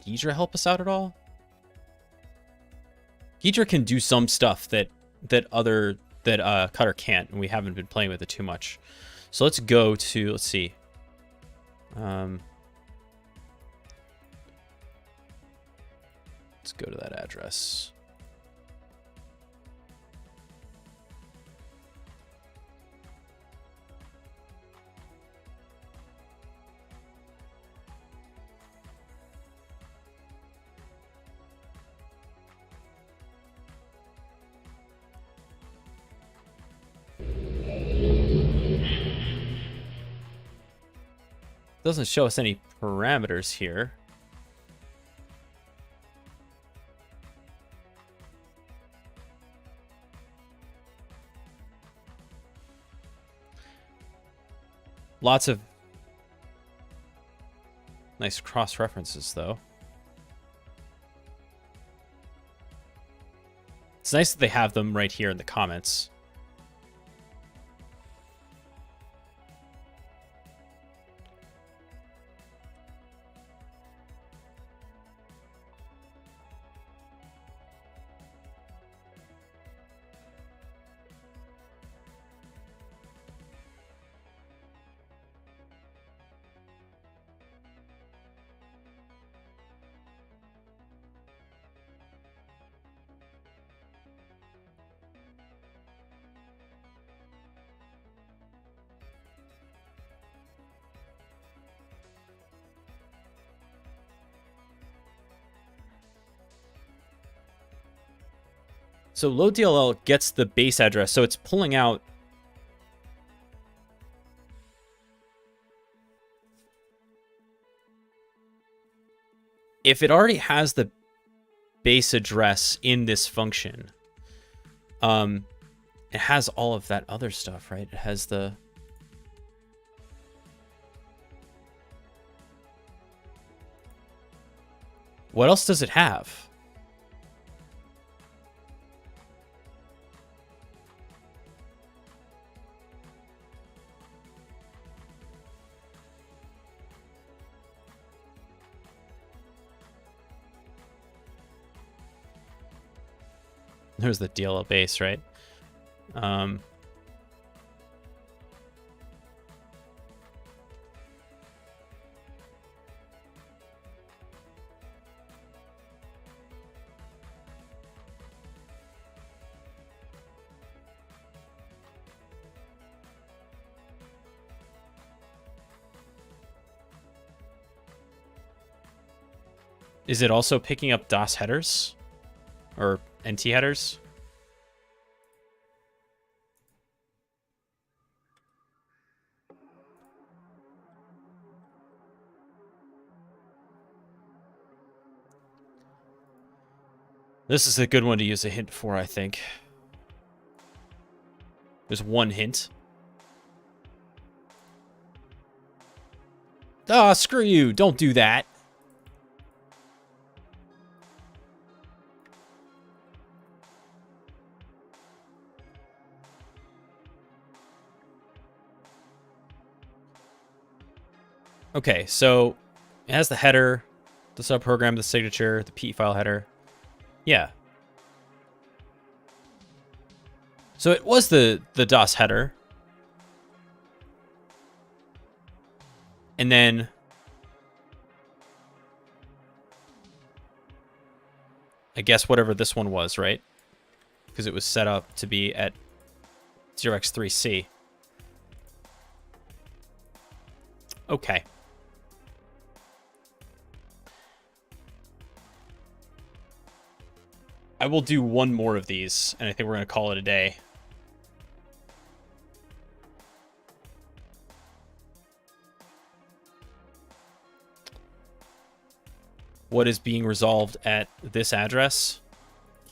Ghidra help us out at all? Ghidra can do some stuff that Cutter can't, and we haven't been playing with it too much. So let's go to, let's see. Let's go to that address. Doesn't show us any parameters here. Lots of nice cross references, though. It's nice that they have them right here in the comments. So load DLL gets the base address, so it's pulling out if it already has the base address in this function, it has all of that other stuff, right? It has the What else does it have? There's the DLL base, right? Is it also picking up DOS headers? Or NT headers? This is a good one to use a hint for, I think. There's one hint. Ah, screw you. Don't do that. Okay, so it has the header, the subprogram, the signature, the P file header. Yeah. So it was the DOS header. And then I guess whatever this one was, right? Because it was set up to be at 0x3C. Okay. I will do one more of these, and I think we're going to call it a day. What is being resolved at this address?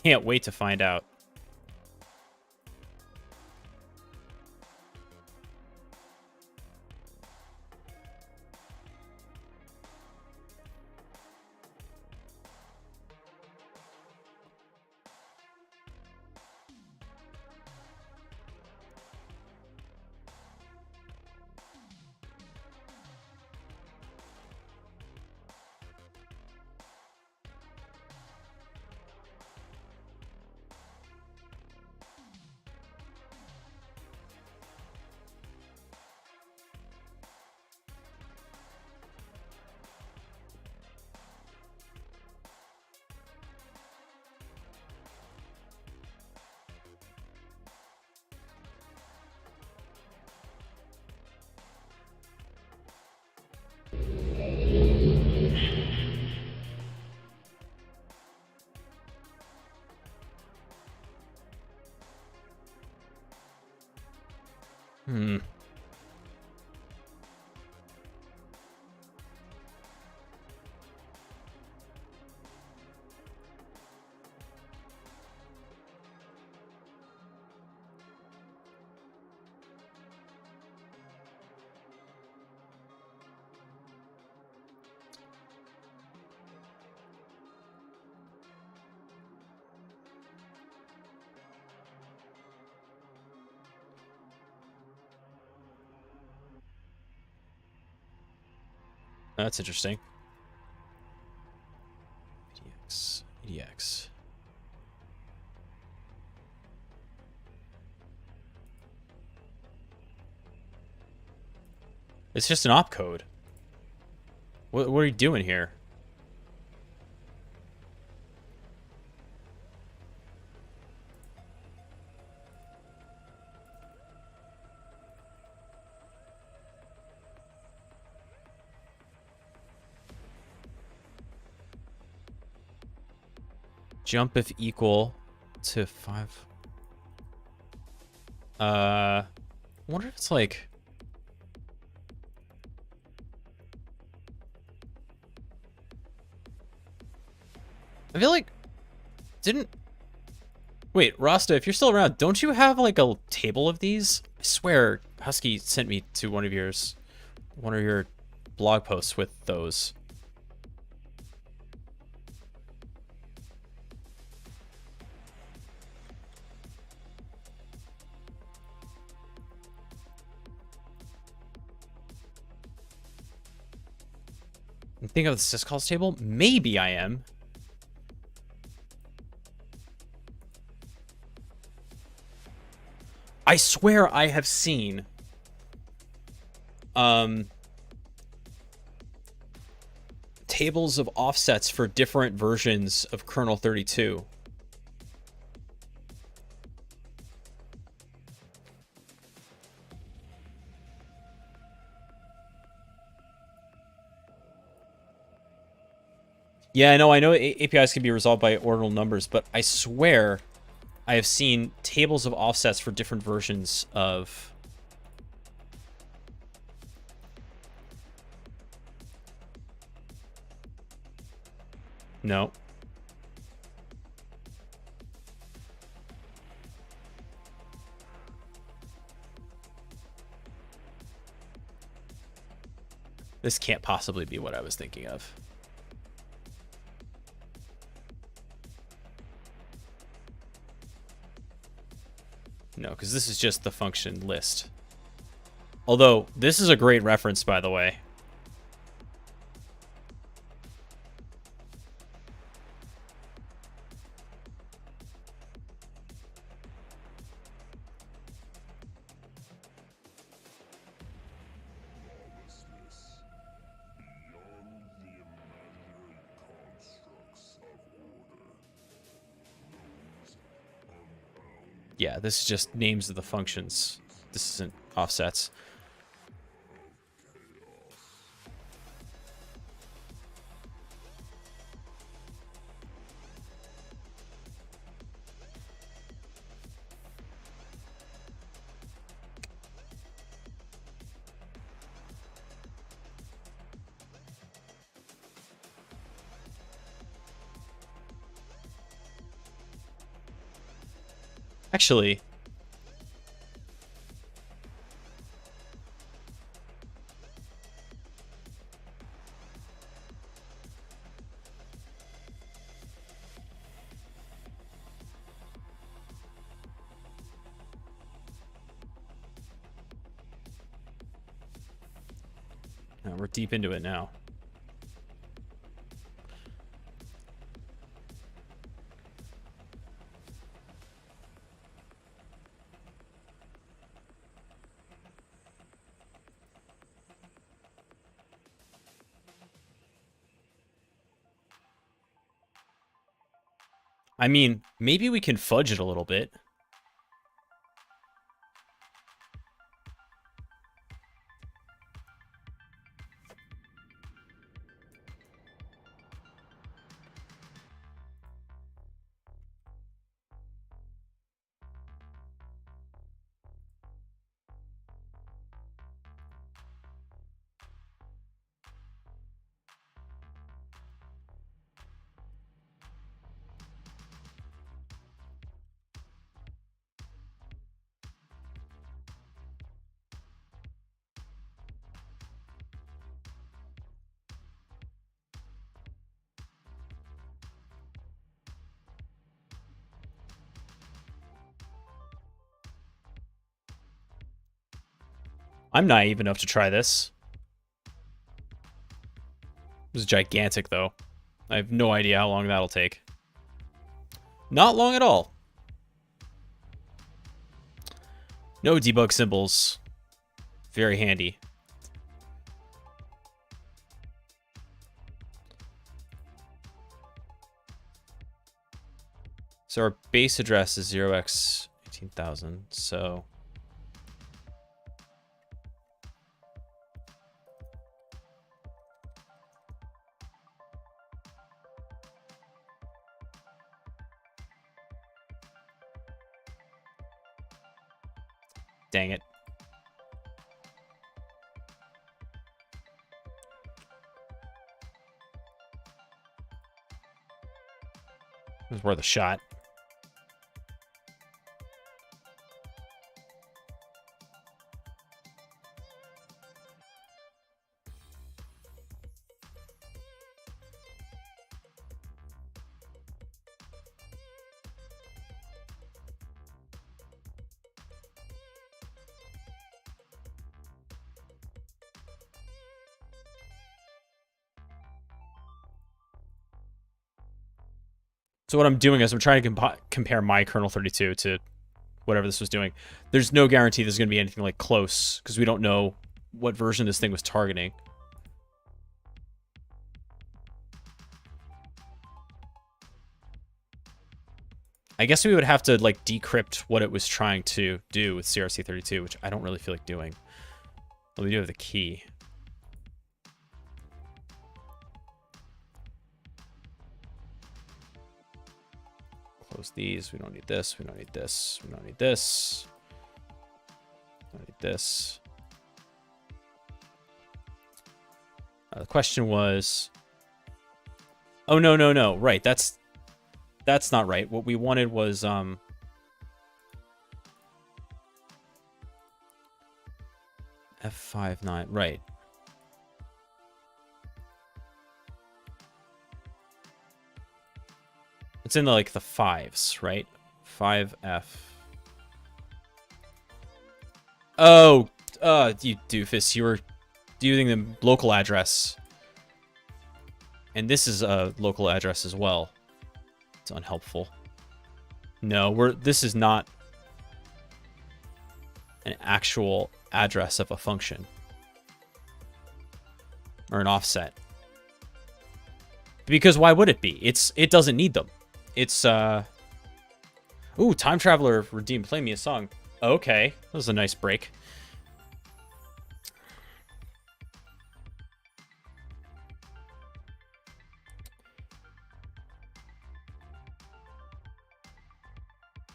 Can't wait to find out. That's interesting. EDX. It's just an opcode. What are you doing here? Jump if equal to 5. I wonder if it's like... I feel like... Wait, Rasta, if you're still around, don't you have like a table of these? I swear Husky sent me to one of your blog posts with those. I'm thinking of the syscalls table. Maybe I am. I swear I have seen tables of offsets for different versions of kernel 32. Yeah, I know APIs can be resolved by ordinal numbers, but I swear I have seen tables of offsets for different versions of... No. This can't possibly be what I was thinking of. No, because this is just the function list. Although, this is a great reference, by the way. Yeah, this is just names of the functions. This isn't offsets. Actually, no, we're deep into it now. I mean, maybe we can fudge it a little bit. I'm naive enough to try this. This is gigantic, though. I have no idea how long that'll take. Not long at all. No debug symbols. Very handy. So our base address is 0x18,000, so... Dang it. It was worth a shot. So what I'm doing is I'm trying to compare my kernel 32 to whatever this was doing. There's no guarantee there's going to be anything like close because we don't know what version this thing was targeting. I guess we would have to like decrypt what it was trying to do with CRC32, which I don't really feel like doing. Well, we do have the key. Close these. We don't need this. We don't need this. We don't need this. We don't need this. The question was... Oh, no, no, no. Right, that's not right. What we wanted was... F59, right. It's in the, like the fives, right? 5F. Oh, you doofus. You were using the local address. And this is a local address as well. It's unhelpful. No, this is not an actual address of a function. Or an offset. Because why would it be? It doesn't need them. It's ooh, Time Traveler redeemed. Play me a song. Okay, that was a nice break.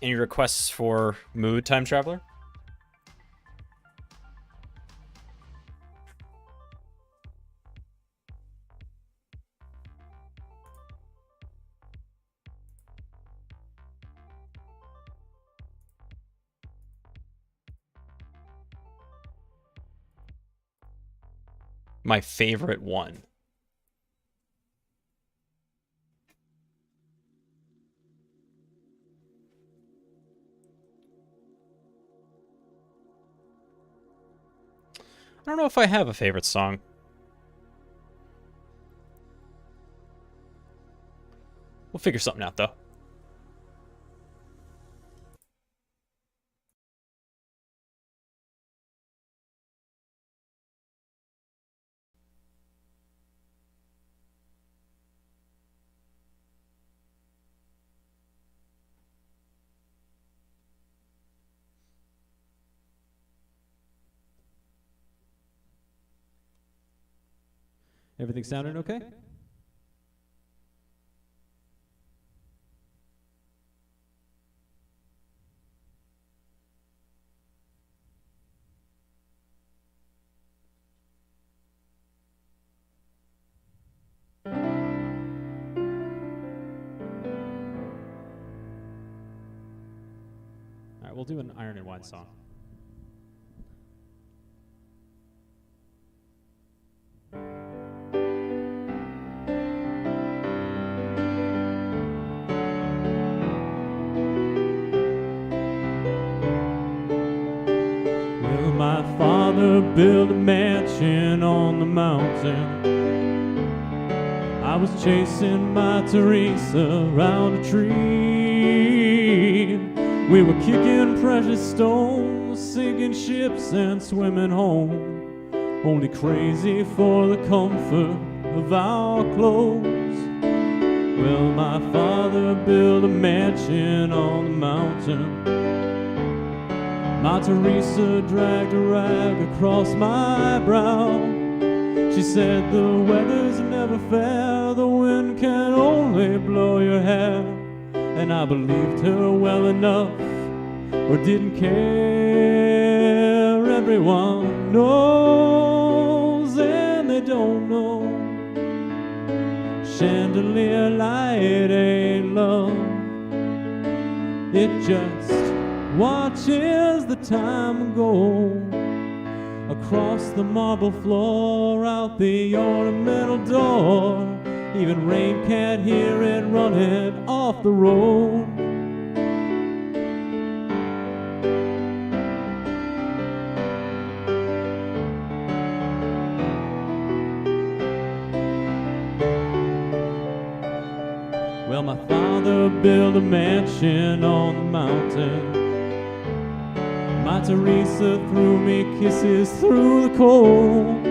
Any requests for mood, Time Traveler? My favorite one. I don't know if I have a favorite song. We'll figure something out, though. Everything sounding okay? All right, we'll do an Iron and Wine song. Well, my father built a mansion on the mountain. I was chasing my Teresa around a tree. We were kicking precious stones, sinking ships and swimming home, only crazy for the comfort of our clothes. Well, my father built a mansion on the mountain. My Teresa dragged a rag across my brow. She said the weather's never fair, the wind can only blow your hair. And I believed her well enough, or didn't care. Everyone knows and they don't know. Chandelier light ain't love. It just watches the time go across the marble floor, out the ornamental door. Even rain can't hear it running off the road. Well, my father father built a mansion on the mountain. My Teresa threw me kisses through the cold.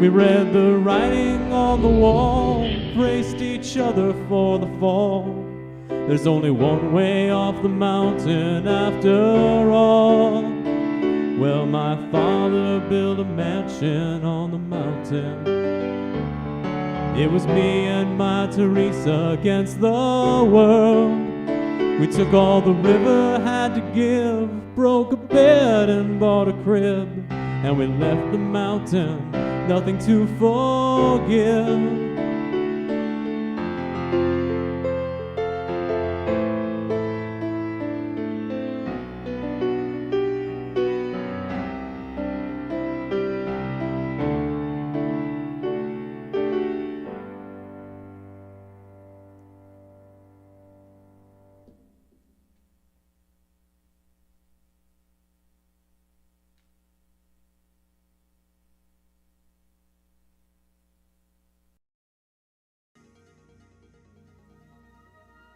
We read the writing on the wall, braced each other for the fall. There's only one way off the mountain after all. Well, my father built a mansion on the mountain. It was me and my Teresa against the world. We took all the river had to give, broke a bed and bought a crib, and we left the mountain, nothing to forgive.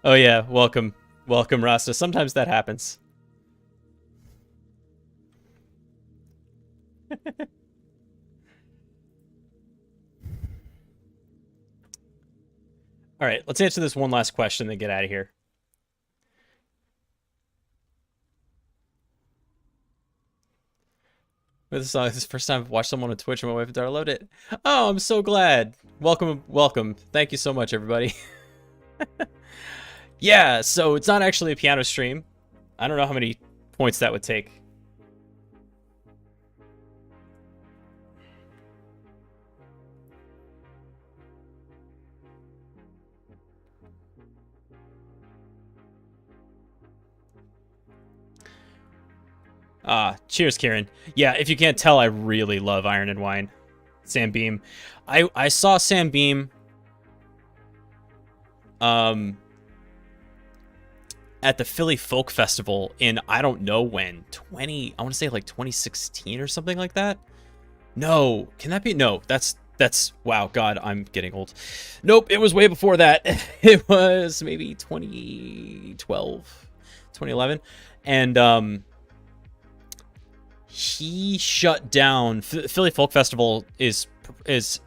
Oh yeah, welcome, Rasta. Sometimes that happens. All right, let's answer this one last question and get out of here. This is the first time I've watched someone on Twitch and my wife and daughter loved it. Oh, I'm so glad. Welcome. Thank you so much, everybody. Yeah, so it's not actually a piano stream. I don't know how many points that would take. Cheers, Kieran. Yeah, if you can't tell, I really love Iron and Wine. Sam Beam. I saw Sam Beam at the Philly Folk Festival in, I don't know when, I want to say like 2016 or something like that. No, can that be? No, that's wow, God, I'm getting old. Nope, it was way before that. It was maybe 2012, 2011. And he shut down. Philly Folk Festival is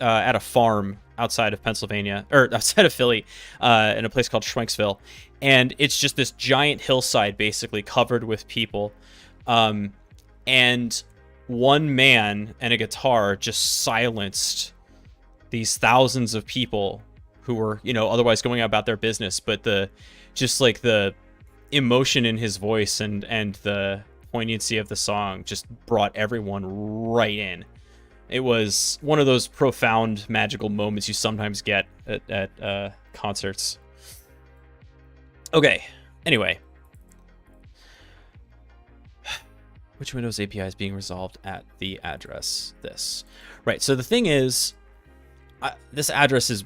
at a farm outside of Pennsylvania, or outside of Philly, in a place called Schwenksville, and it's just this giant hillside basically covered with people, and one man and a guitar just silenced these thousands of people who were, otherwise going about their business, but the emotion in his voice and the poignancy of the song just brought everyone right in. It was one of those profound, magical moments you sometimes get at concerts. Okay, anyway. Which Windows API is being resolved at the address this? Right, so the thing is, this address is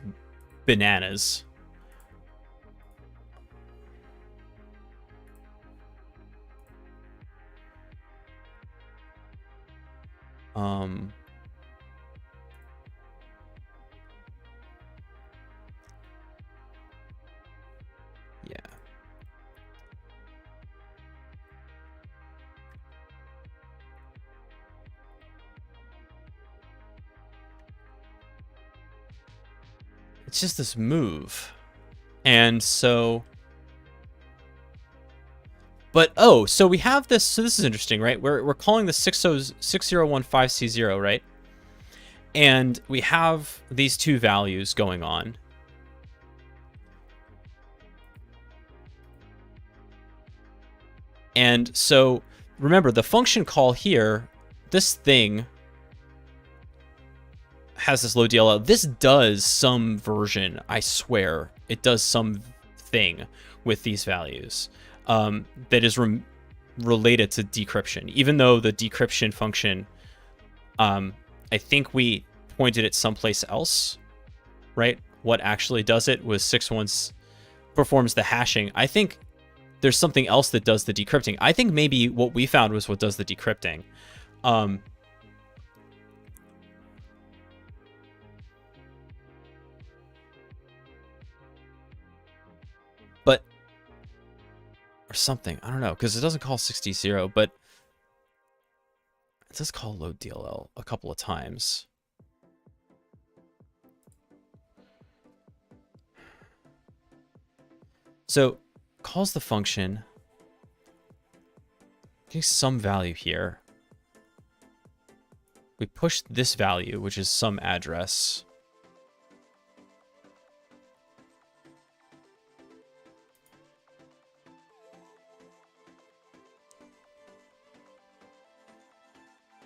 bananas. Yeah. It's just this move. And so... But, so we have this... So this is interesting, right? We're calling this 6015C0, right? And we have these two values going on. And so, remember, the function call here, this thing has this low DLL. This does some version, I swear. It does some thing with these values that is related to decryption. Even though the decryption function, I think we pointed it someplace else, right? What actually does it was 6.1 performs the hashing. I think there's something else that does the decrypting. I think maybe what we found was what does the decrypting. or something. I don't know, because it doesn't call 60.0, but it does call load DLL a couple of times. So calls the function, getting some value here. We push this value, which is some address.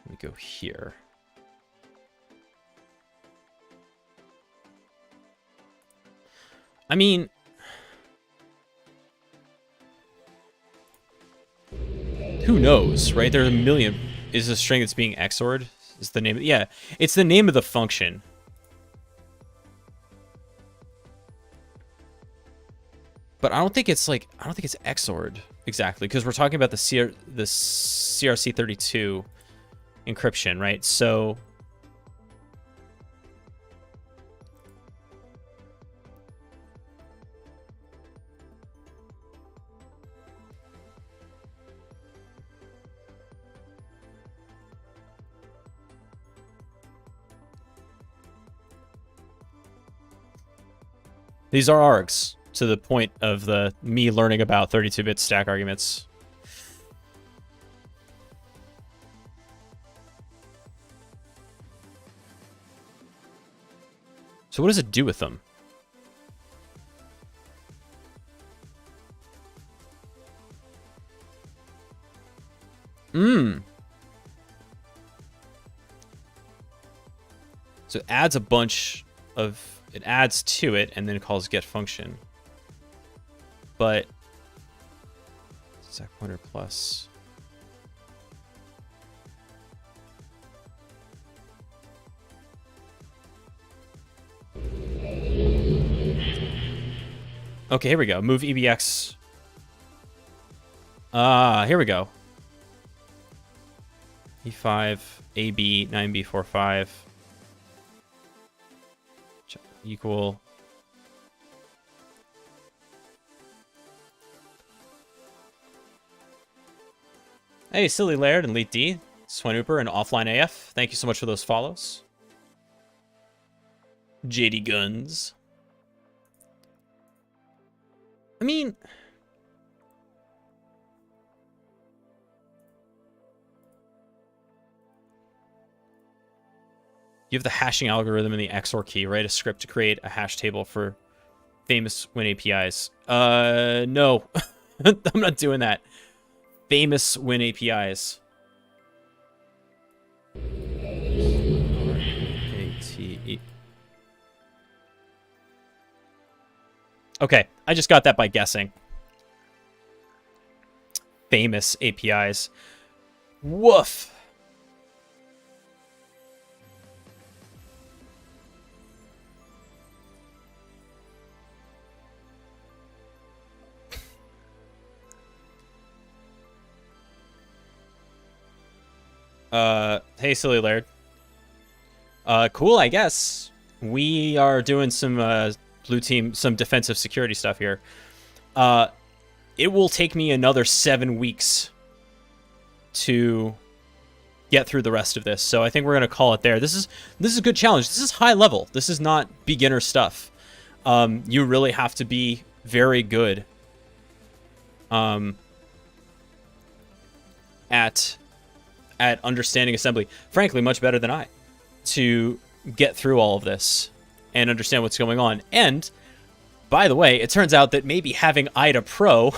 We go here. I mean, who knows, right? There's a million. Is a string that's being XORed? Is the name? Yeah, it's the name of the function. But I don't think it's like, I don't think it's XORed exactly, because we're talking about the CRC32 encryption, right? So these are args, to the point of the me learning about 32-bit stack arguments. So what does it do with them? So it adds a bunch of, it adds to it and then it calls get function. But stack pointer plus. Okay, here we go. Move EBX. Here we go. E5, AB, 9B45. Equal. Hey, Silly Laird and Elite D, Swanooper and Offline AF. Thank you so much for those follows. JD Guns. I mean, you have the hashing algorithm in the XOR key, right? A script to create a hash table for famous Win APIs. No, I'm not doing that. Famous Win APIs. A-T-E. Okay, I just got that by guessing. Famous APIs. Woof. Hey, Silly Laird. Cool, I guess. We are doing some, blue team, some defensive security stuff here. It will take me another 7 weeks to get through the rest of this, so I think we're gonna call it there. This is a good challenge. This is high level. This is not beginner stuff. You really have to be very good at understanding assembly. Frankly, much better than I, to get through all of this and understand what's going on. And by the way, it turns out that maybe having IDA Pro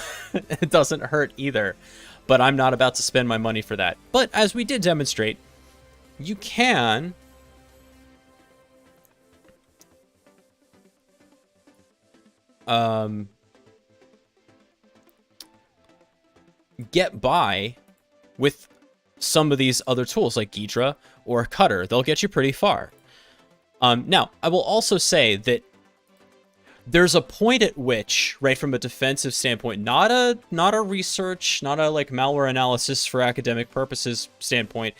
doesn't hurt either, but I'm not about to spend my money for that. But as we did demonstrate, you can get by with some of these other tools like Ghidra or Cutter. They'll get you pretty far. Now, I will also say that there's a point at which, right, from a defensive standpoint, not a research, not a like malware analysis for academic purposes standpoint,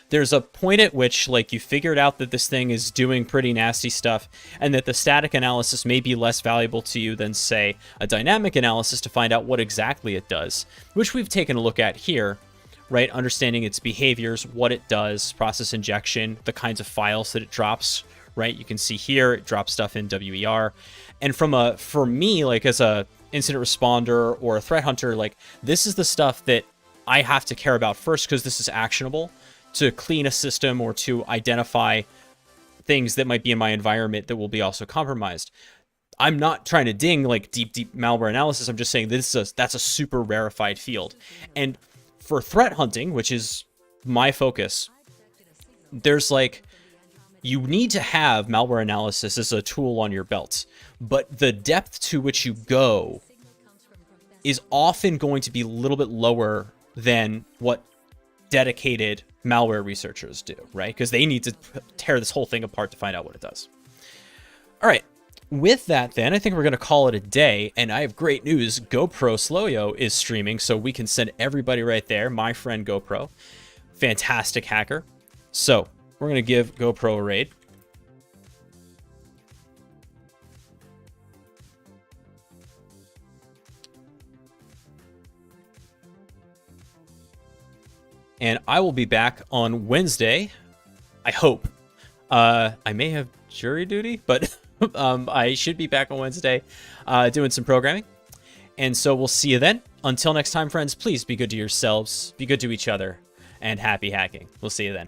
there's a point at which, like, you figured out that this thing is doing pretty nasty stuff, and that the static analysis may be less valuable to you than, say, a dynamic analysis to find out what exactly it does, which we've taken a look at here, right? Understanding its behaviors, what it does, process injection, the kinds of files that it drops, right? You can see here, it drops stuff in WER. And for me, like, as a incident responder or a threat hunter, like, this is the stuff that I have to care about first, because this is actionable to clean a system or to identify things that might be in my environment that will be also compromised. I'm not trying to ding like deep malware analysis. I'm just saying that's a super rarefied field. And for threat hunting, which is my focus, there's like, you need to have malware analysis as a tool on your belt, but the depth to which you go is often going to be a little bit lower than what dedicated malware researchers do, right? Because they need to tear this whole thing apart to find out what it does. All right. With that, then, I think we're going to call it a day, and I have great news. GoPro Sloyo is streaming, so we can send everybody right there. My friend GoPro, fantastic hacker. So we're going to give GoPro a raid. And I will be back on Wednesday, I hope. I may have jury duty, but I should be back on Wednesday doing some programming. And so we'll see you then. Until next time, friends, please be good to yourselves, be good to each other, and happy hacking. We'll see you then.